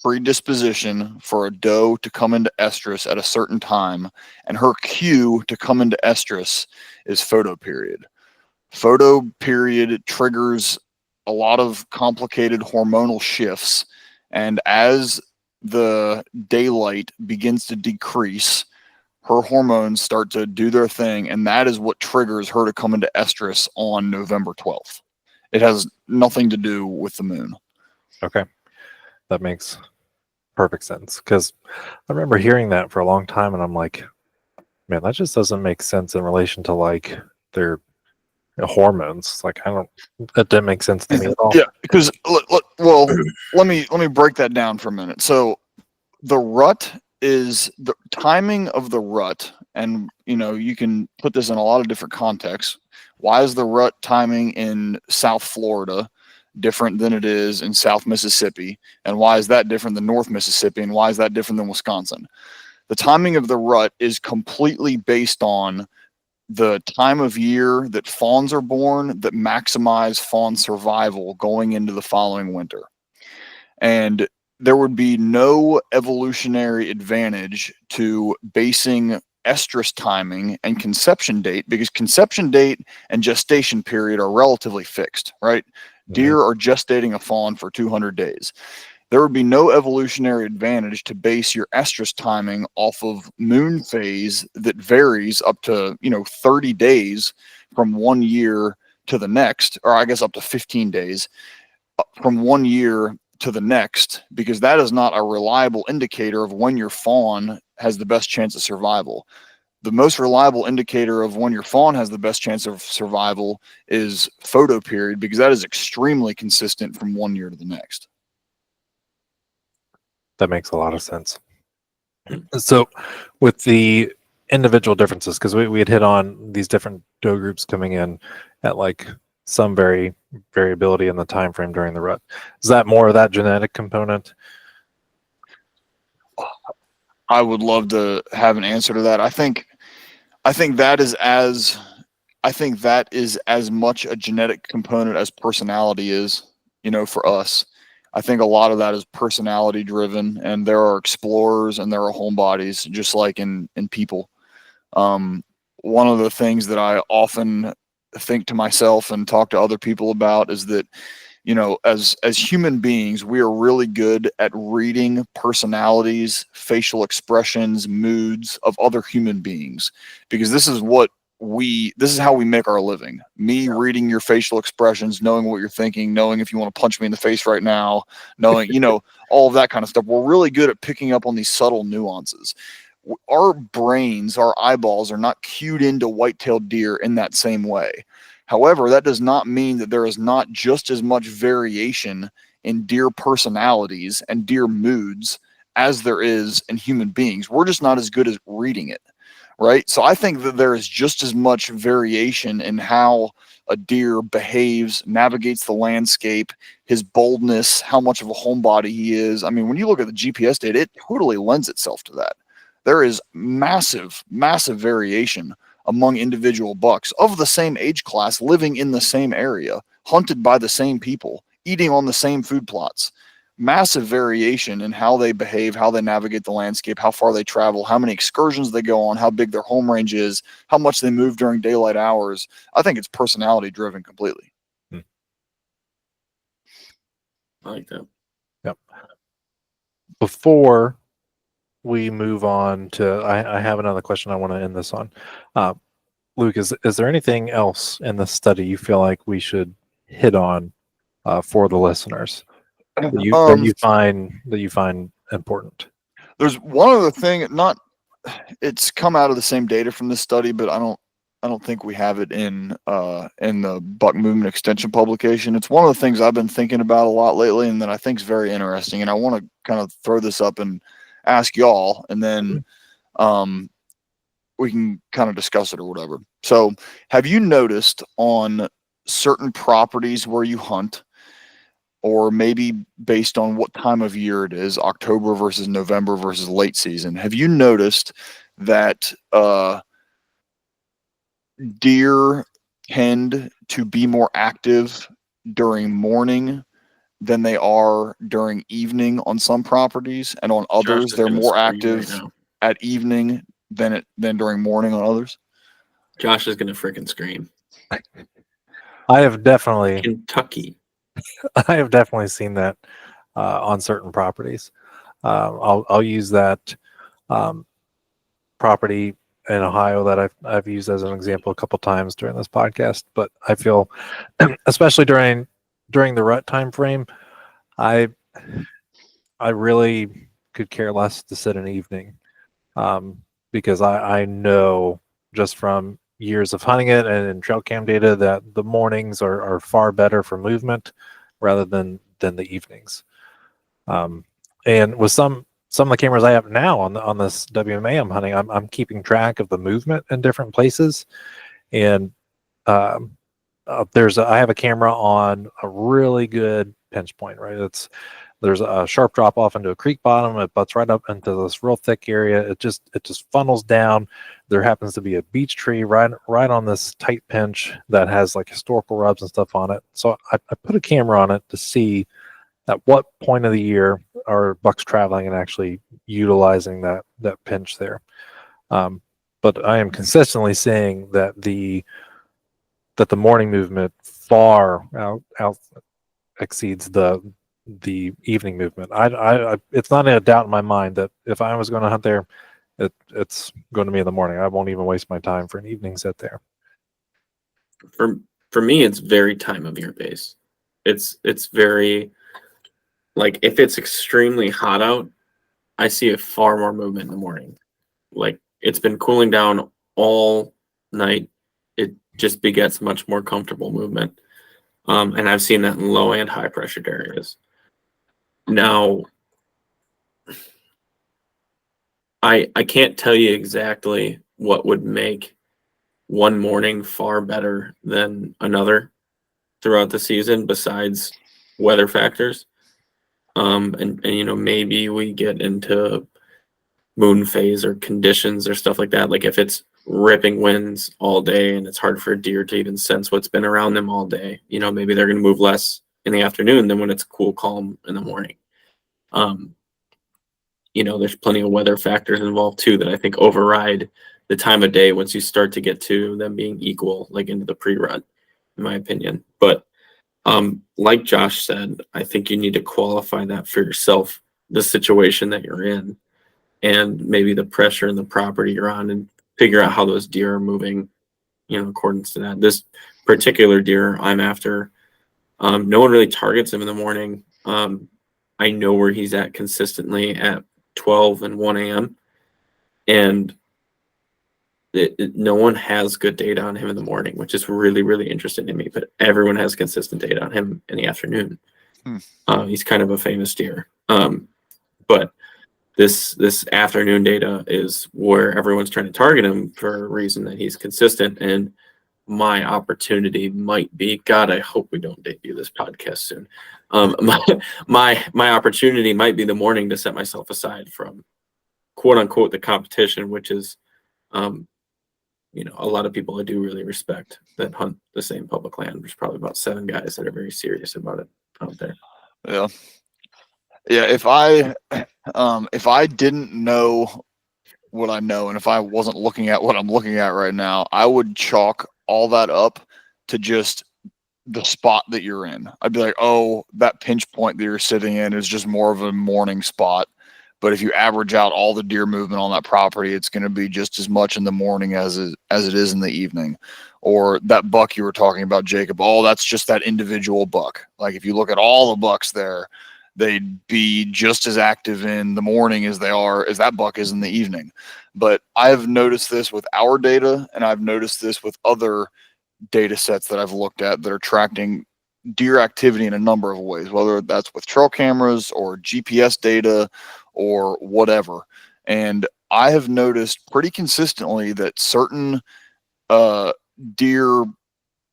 predisposition for a doe to come into estrus at a certain time, and her cue to come into estrus is photoperiod. Photoperiod triggers a lot of complicated hormonal shifts, and as the daylight begins to decrease, her hormones start to do their thing, and that is what triggers her to come into estrus on November 12th. It has nothing to do with the moon. Okay, that makes perfect sense, because I remember hearing that for a long time, and I'm like, man, that just doesn't make sense in relation to like their hormones. Like, that didn't make sense to me at all. Yeah, because let me break that down for a minute. So the rut is the timing of the rut, and you can put this in a lot of different contexts. Why is the rut timing in South Florida different than it is in South Mississippi? And why is that different than North Mississippi? And why is that different than Wisconsin? The timing of the rut is completely based on the time of year that fawns are born that maximize fawn survival going into the following winter. And there would be no evolutionary advantage to basing estrus timing and conception date, because conception date and gestation period are relatively fixed, right? Deer are gestating a fawn for 200 days. There would be no evolutionary advantage to base your estrus timing off of moon phase that varies up to 30 days from one year to the next, or I guess up to 15 days from one year to the next, because that is not a reliable indicator of when your fawn has the best chance of survival. The most reliable indicator of when your fawn has the best chance of survival is photoperiod, because that is extremely consistent from one year to the next. That makes a lot of sense. So with the individual differences, because we had hit on these different doe groups coming in at like some variability in the time frame during the rut. Is that more of that genetic component? I would love to have an answer to that. I think that is as much a genetic component as personality is, for us. I think a lot of that is personality driven, and there are explorers and there are homebodies, just like in people. One of the things that I often think to myself and talk to other people about is that, as human beings, we are really good at reading personalities, facial expressions, moods of other human beings, because this is how we make our living. Me reading your facial expressions, knowing what you're thinking, knowing if you want to punch me in the face right now, knowing, all of that kind of stuff. We're really good at picking up on these subtle nuances. Our brains, our eyeballs are not cued into white-tailed deer in that same way. However, that does not mean that there is not just as much variation in deer personalities and deer moods as there is in human beings. We're just not as good at reading it, right? So I think that there is just as much variation in how a deer behaves, navigates the landscape, his boldness, how much of a homebody he is. I mean, when you look at the GPS data, it totally lends itself to that. There is massive, massive variation among individual bucks of the same age class, living in the same area, hunted by the same people, eating on the same food plots. Massive variation in how they behave, how they navigate the landscape, how far they travel, how many excursions they go on, how big their home range is, how much they move during daylight hours. I think it's personality driven completely. I like that. Yep. Before we move on to, I have another question I want to end this on. Luke, is there anything else in the study you feel like we should hit on for the listeners that you find important? There's one other thing, it's come out of the same data from this study, but I don't think we have it in the Buck Movement Extension publication. It's one of the things I've been thinking about a lot lately, and that I think is very interesting. And I want to kind of throw this up and ask y'all, and then we can kind of discuss it or whatever. So, have you noticed on certain properties where you hunt, or maybe based on what time of year it is, October versus November versus late season, have you noticed that deer tend to be more active during morning than they are during evening on some properties, and on others they're more active at evening than during morning on others? Josh is gonna freaking scream. I have definitely Kentucky. I have definitely seen that on certain properties. I'll use that property in Ohio that I've used as an example a couple times during this podcast. But I feel, especially during the rut time frame, I really could care less to sit an evening, because I know just from years of hunting it and in trail cam data that the mornings are far better for movement rather than the evenings. And with some of the cameras I have now on this WMA I'm hunting, I'm keeping track of the movement in different places. And I have a camera on a really good pinch point, right? There's a sharp drop off into a creek bottom. It butts right up into this real thick area. It just funnels down. There happens to be a beech tree right on this tight pinch that has like historical rubs and stuff on it. So I put a camera on it to see at what point of the year are bucks traveling and actually utilizing that pinch there. But I am consistently seeing that the morning movement far out exceeds the evening movement. It's not a doubt in my mind that if I was going to hunt there, it's going to be in the morning. I won't even waste my time for an evening sit there. For me, it's very time of year based. It's very, like, if it's extremely hot out, I see a far more movement in the morning. Like, it's been cooling down all night. It just begets much more comfortable movement. And I've seen that in low and high pressured areas. Now, I can't tell you exactly what would make one morning far better than another throughout the season besides weather factors. And maybe we get into moon phase or conditions or stuff like that. Like if it's ripping winds all day and it's hard for a deer to even sense what's been around them all day, you know, maybe they're going to move less in the afternoon than when it's cool, calm in the morning. You know, there's plenty of weather factors involved too that I think override the time of day once you start to get to them being equal, like into the pre-rut, in my opinion. But like Josh said, I think you need to qualify that for yourself, the situation that you're in, and maybe the pressure in the property you're on, and figure out how those deer are moving, you know, according to that. This particular deer I'm after, no one really targets him in the morning. I know where he's at consistently at 12 and 1 a.m. And no one has good data on him in the morning, which is really, really interesting to me. But everyone has consistent data on him in the afternoon. He's kind of a famous deer. But this afternoon data is where everyone's trying to target him for a reason that he's consistent. And my opportunity might be, God, I hope we don't debut this podcast soon. My opportunity might be the morning to set myself aside from quote unquote the competition, which is you know, a lot of people I do really respect that hunt the same public land. There's probably about 7 guys that are very serious about it out there. Yeah. Yeah. If I didn't know what I know, and if I wasn't looking at what I'm looking at right now, I would chalk all that up to just the spot that you're in. I'd be like, oh, that pinch point that you're sitting in is just more of a morning spot. But if you average out all the deer movement on that property, it's going to be just as much in the morning as it is in the evening. Or that buck you were talking about, Jacob, oh, that's just that individual buck. Like if you look at all the bucks there, they'd be just as active in the morning as that buck is in the evening. But I've noticed this with our data, and I've noticed this with other data sets that I've looked at that are tracking deer activity in a number of ways, whether that's with trail cameras or GPS data or whatever. And I have noticed pretty consistently that certain deer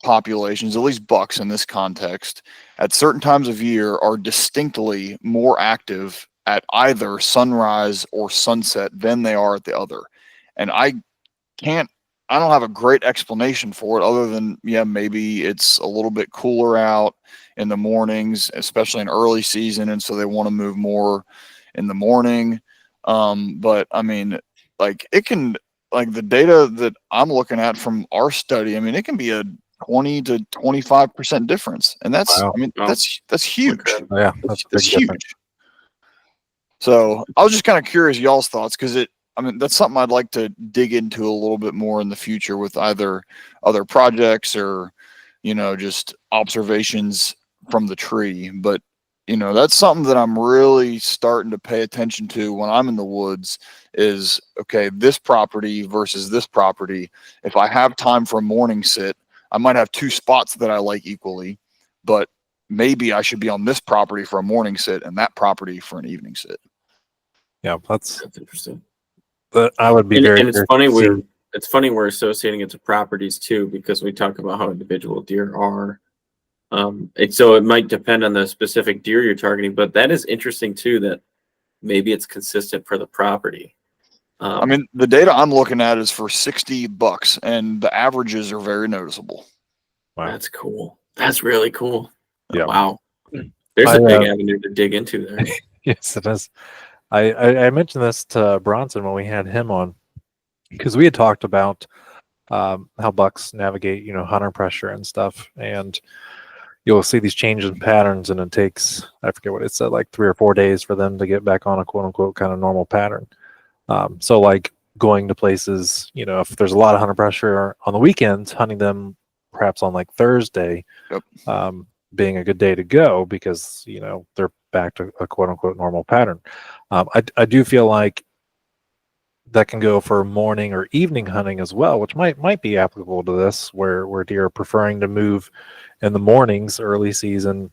populations, at least bucks in this context, at certain times of year are distinctly more active at either sunrise or sunset than they are at the other. And I don't have a great explanation for it other than, yeah, maybe it's a little bit cooler out in the mornings, especially in early season. And so they want to move more in the morning. But I mean, like the data that I'm looking at from our study, I mean, it can be a 20 to 25% difference. And that's, Wow. I mean, that's huge. Okay. Yeah, that's a big huge. difference. So I was just kind of curious y'all's thoughts, because that's something I'd like to dig into a little bit more in the future with either other projects or, you know, just observations from the tree. But, you know, that's something that I'm really starting to pay attention to when I'm in the woods is, okay, this property versus this property. If I have time for a morning sit, I might have 2 spots that I like equally, but maybe I should be on this property for a morning sit and that property for an evening sit. Yeah, That's interesting. but I would be And very. it's funny we're associating it to properties too, because we talk about how individual deer are. So it might depend on the specific deer you're targeting, but that is interesting too, that maybe it's consistent for the property. I mean, the data I'm looking at is for 60 bucks, and the averages are very noticeable. Wow. That's cool. That's really cool. Yeah. Wow. There's a big avenue to dig into there. Yes, it is. I mentioned this to Bronson when we had him on, because we had talked about how bucks navigate, you know, hunter pressure and stuff, and you'll see these changes in patterns, and it takes, I forget what it said, like 3 or 4 days for them to get back on a quote unquote kind of normal pattern. So like going to places, you know, if there's a lot of hunter pressure on the weekends, hunting them perhaps on like Thursday, being a good day to go because, you know, they're back to a quote unquote normal pattern. I do feel like that can go for morning or evening hunting as well, which might be applicable to this, where deer are preferring to move in the mornings, early season,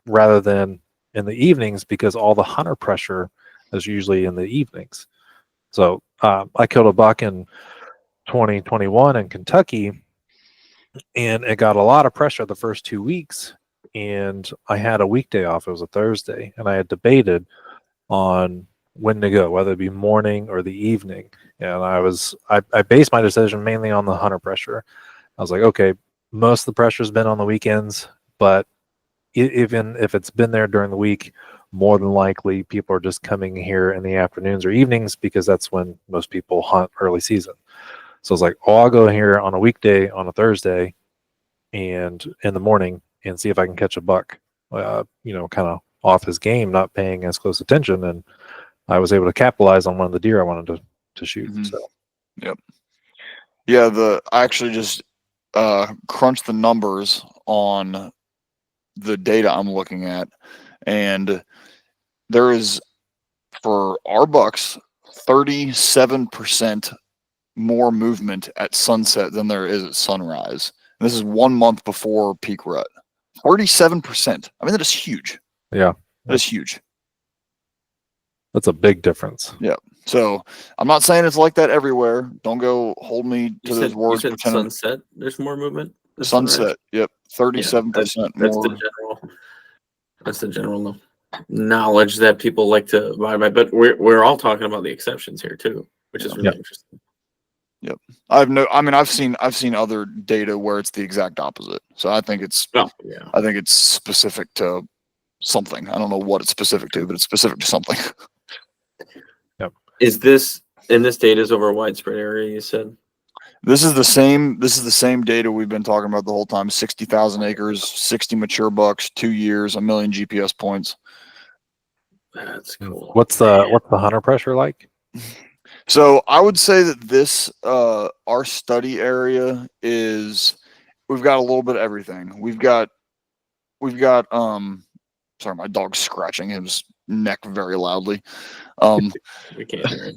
rather than in the evenings, because all the hunter pressure is usually in the evenings. So I killed a buck in 2021 in Kentucky, and it got a lot of pressure the first 2 weeks, and I had a weekday off. It was a Thursday, and I had debated on when to go, whether it be morning or the evening. And I based my decision mainly on the hunter pressure. I was like, okay, most of the pressure's been on the weekends, but even if it's been there during the week, more than likely people are just coming here in the afternoons or evenings because that's when most people hunt early season. So I was like, oh, I'll go here on a weekday on a Thursday and in the morning and see if I can catch a buck, kind of off his game, not paying as close attention. And I was able to capitalize on one of the deer I wanted to shoot. Mhm. So, Yep. Yeah, I actually just crunched the numbers on the data I'm looking at, and there is, for our bucks, 37% more movement at sunset than there is at sunrise. And this is 1 month before peak rut. 37%. I mean, that is huge. yeah, That is huge. that's a big difference. Yeah. So I'm not saying it's like that everywhere. Don't go hold me to those words. You said sunset. There's more movement. Sunset. Yep. 37% that's more. That's the general knowledge that people like to abide by. But we're all talking about the exceptions here too, which is really interesting. Yep. I've seen other data where it's the exact opposite. So I think it's specific to something. I don't know what it's specific to, but it's specific to something. Yep. Is this data is over a widespread area, you said? This is the same data we've been talking about the whole time. 60,000 acres, 60 mature bucks, 2 years, 1 million GPS points. That's cool. What's the hunter pressure like? So I would say that this our study area is, we've got a little bit of everything. We've got sorry, my dog's scratching his neck very loudly. We can't hear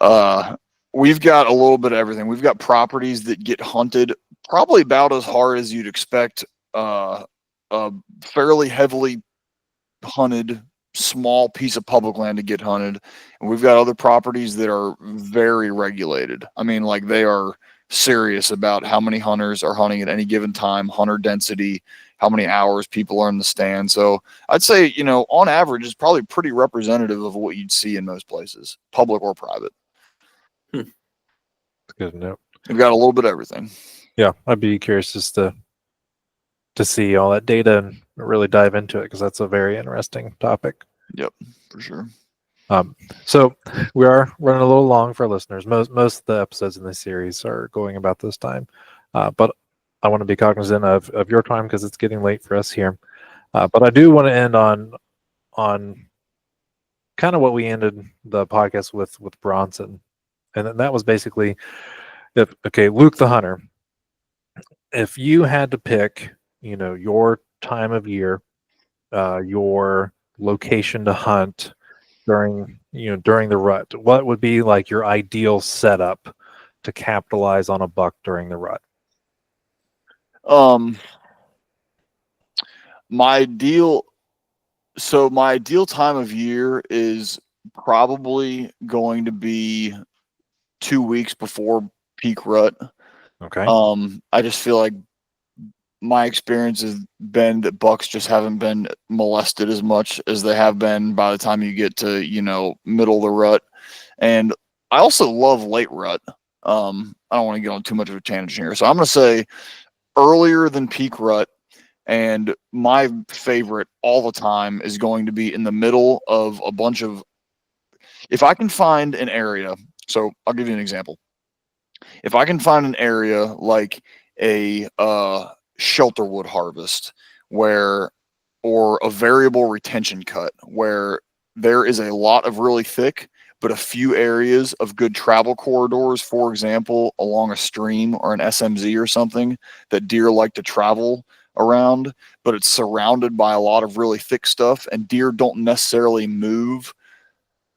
it. We've got a little bit of everything. We've got properties that get hunted probably about as hard as you'd expect. A fairly heavily hunted small piece of public land to get hunted, and we've got other properties that are very regulated. I mean, like, they are serious about how many hunters are hunting at any given time, hunter density, how many hours people are in the stand. So I'd say, on average, it's probably pretty representative of what you'd see in most places, public or private. That's good to know. We've got a little bit of everything. Yeah, I'd be curious just to see all that data and really dive into it, because that's a very interesting topic. Yep, for sure. So we are running a little long for listeners. Most of the episodes in this series are going about this time, but I want to be cognizant of your time because it's getting late for us here. But I do want to end on kind of what we ended the podcast with Bronson, and that was basically, Luke the hunter, if you had to pick, your time of year, your location to hunt during the rut, what would be like your ideal setup to capitalize on a buck during the rut? My ideal time of year is probably going to be 2 weeks before peak rut. Okay. I just feel like my experience has been that bucks just haven't been molested as much as they have been by the time you get to, middle of the rut. And I also love late rut. I don't want to get on too much of a tangent here. So I'm going to say earlier than peak rut. And my favorite all the time is going to be in the middle of a bunch of, if I can find an area. So I'll give you an example. If I can find an area like a shelterwood harvest or a variable retention cut where there is a lot of really thick, but a few areas of good travel corridors, for example, along a stream or an SMZ or something that deer like to travel around, but it's surrounded by a lot of really thick stuff, and deer don't necessarily move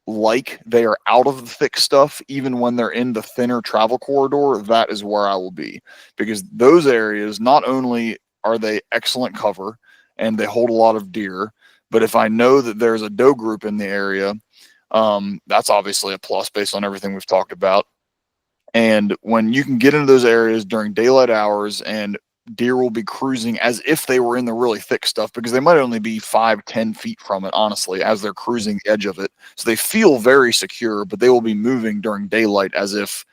like they are out of the thick stuff even when they're in the thinner travel corridor. That is where I will be, because those areas, not only are they excellent cover and they hold a lot of deer, but if I know that there's a doe group in the area, that's obviously a plus based on everything we've talked about. And when you can get into those areas during daylight hours and deer will be cruising as if they were in the really thick stuff, because they might only be 5-10 feet from it, honestly, as they're cruising the edge of it. So they feel very secure, but they will be moving during daylight as if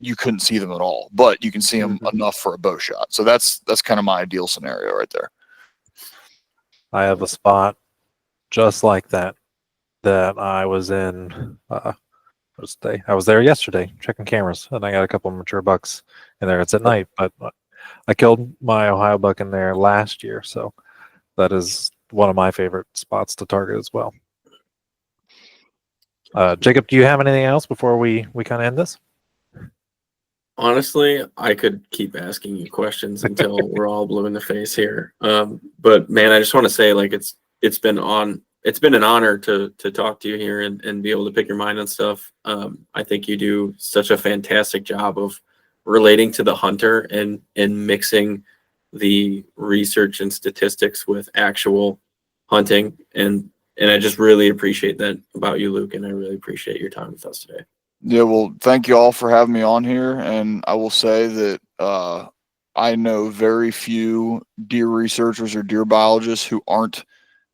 you couldn't see them at all, but you can see them enough for a bow shot. So that's kind of my ideal scenario right there. I have a spot just like that I was in. I was there yesterday checking cameras, and I got a couple of mature bucks in there. It's at night, but I killed my Ohio buck in there last year, so that is one of my favorite spots to target as well. Jacob, do you have anything else before we kind of end this? Honestly, I could keep asking you questions until we're all blue in the face here. But man, I just want to say, like, it's been an honor to talk to you here and be able to pick your mind on stuff. I think you do such a fantastic job of relating to the hunter and mixing the research and statistics with actual hunting. And I just really appreciate that about you, Luke. And I really appreciate your time with us today. Yeah, well, thank you all for having me on here. And I will say that I know very few deer researchers or deer biologists who aren't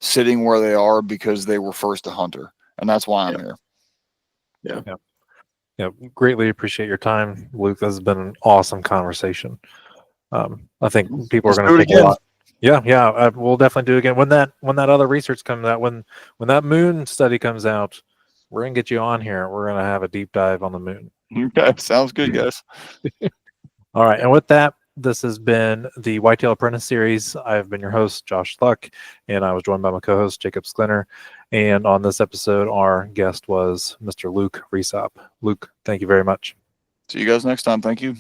sitting where they are because they were first a hunter. And that's why I'm here. Yeah, greatly appreciate your time, Luke. This has been an awesome conversation. I think people are going to take a lot. Yeah, we'll definitely do it again when that other research comes out. When that moon study comes out, we're gonna get you on here. We're gonna have a deep dive on the moon. Okay, sounds good, guys. All right, and with that, this has been the Whitetail Apprentice Series. I've been your host, Josh Luck, and I was joined by my co-host, Jacob Sklinner. And on this episode, our guest was Mr. Luke Resop. Luke, thank you very much. See you guys next time. Thank you.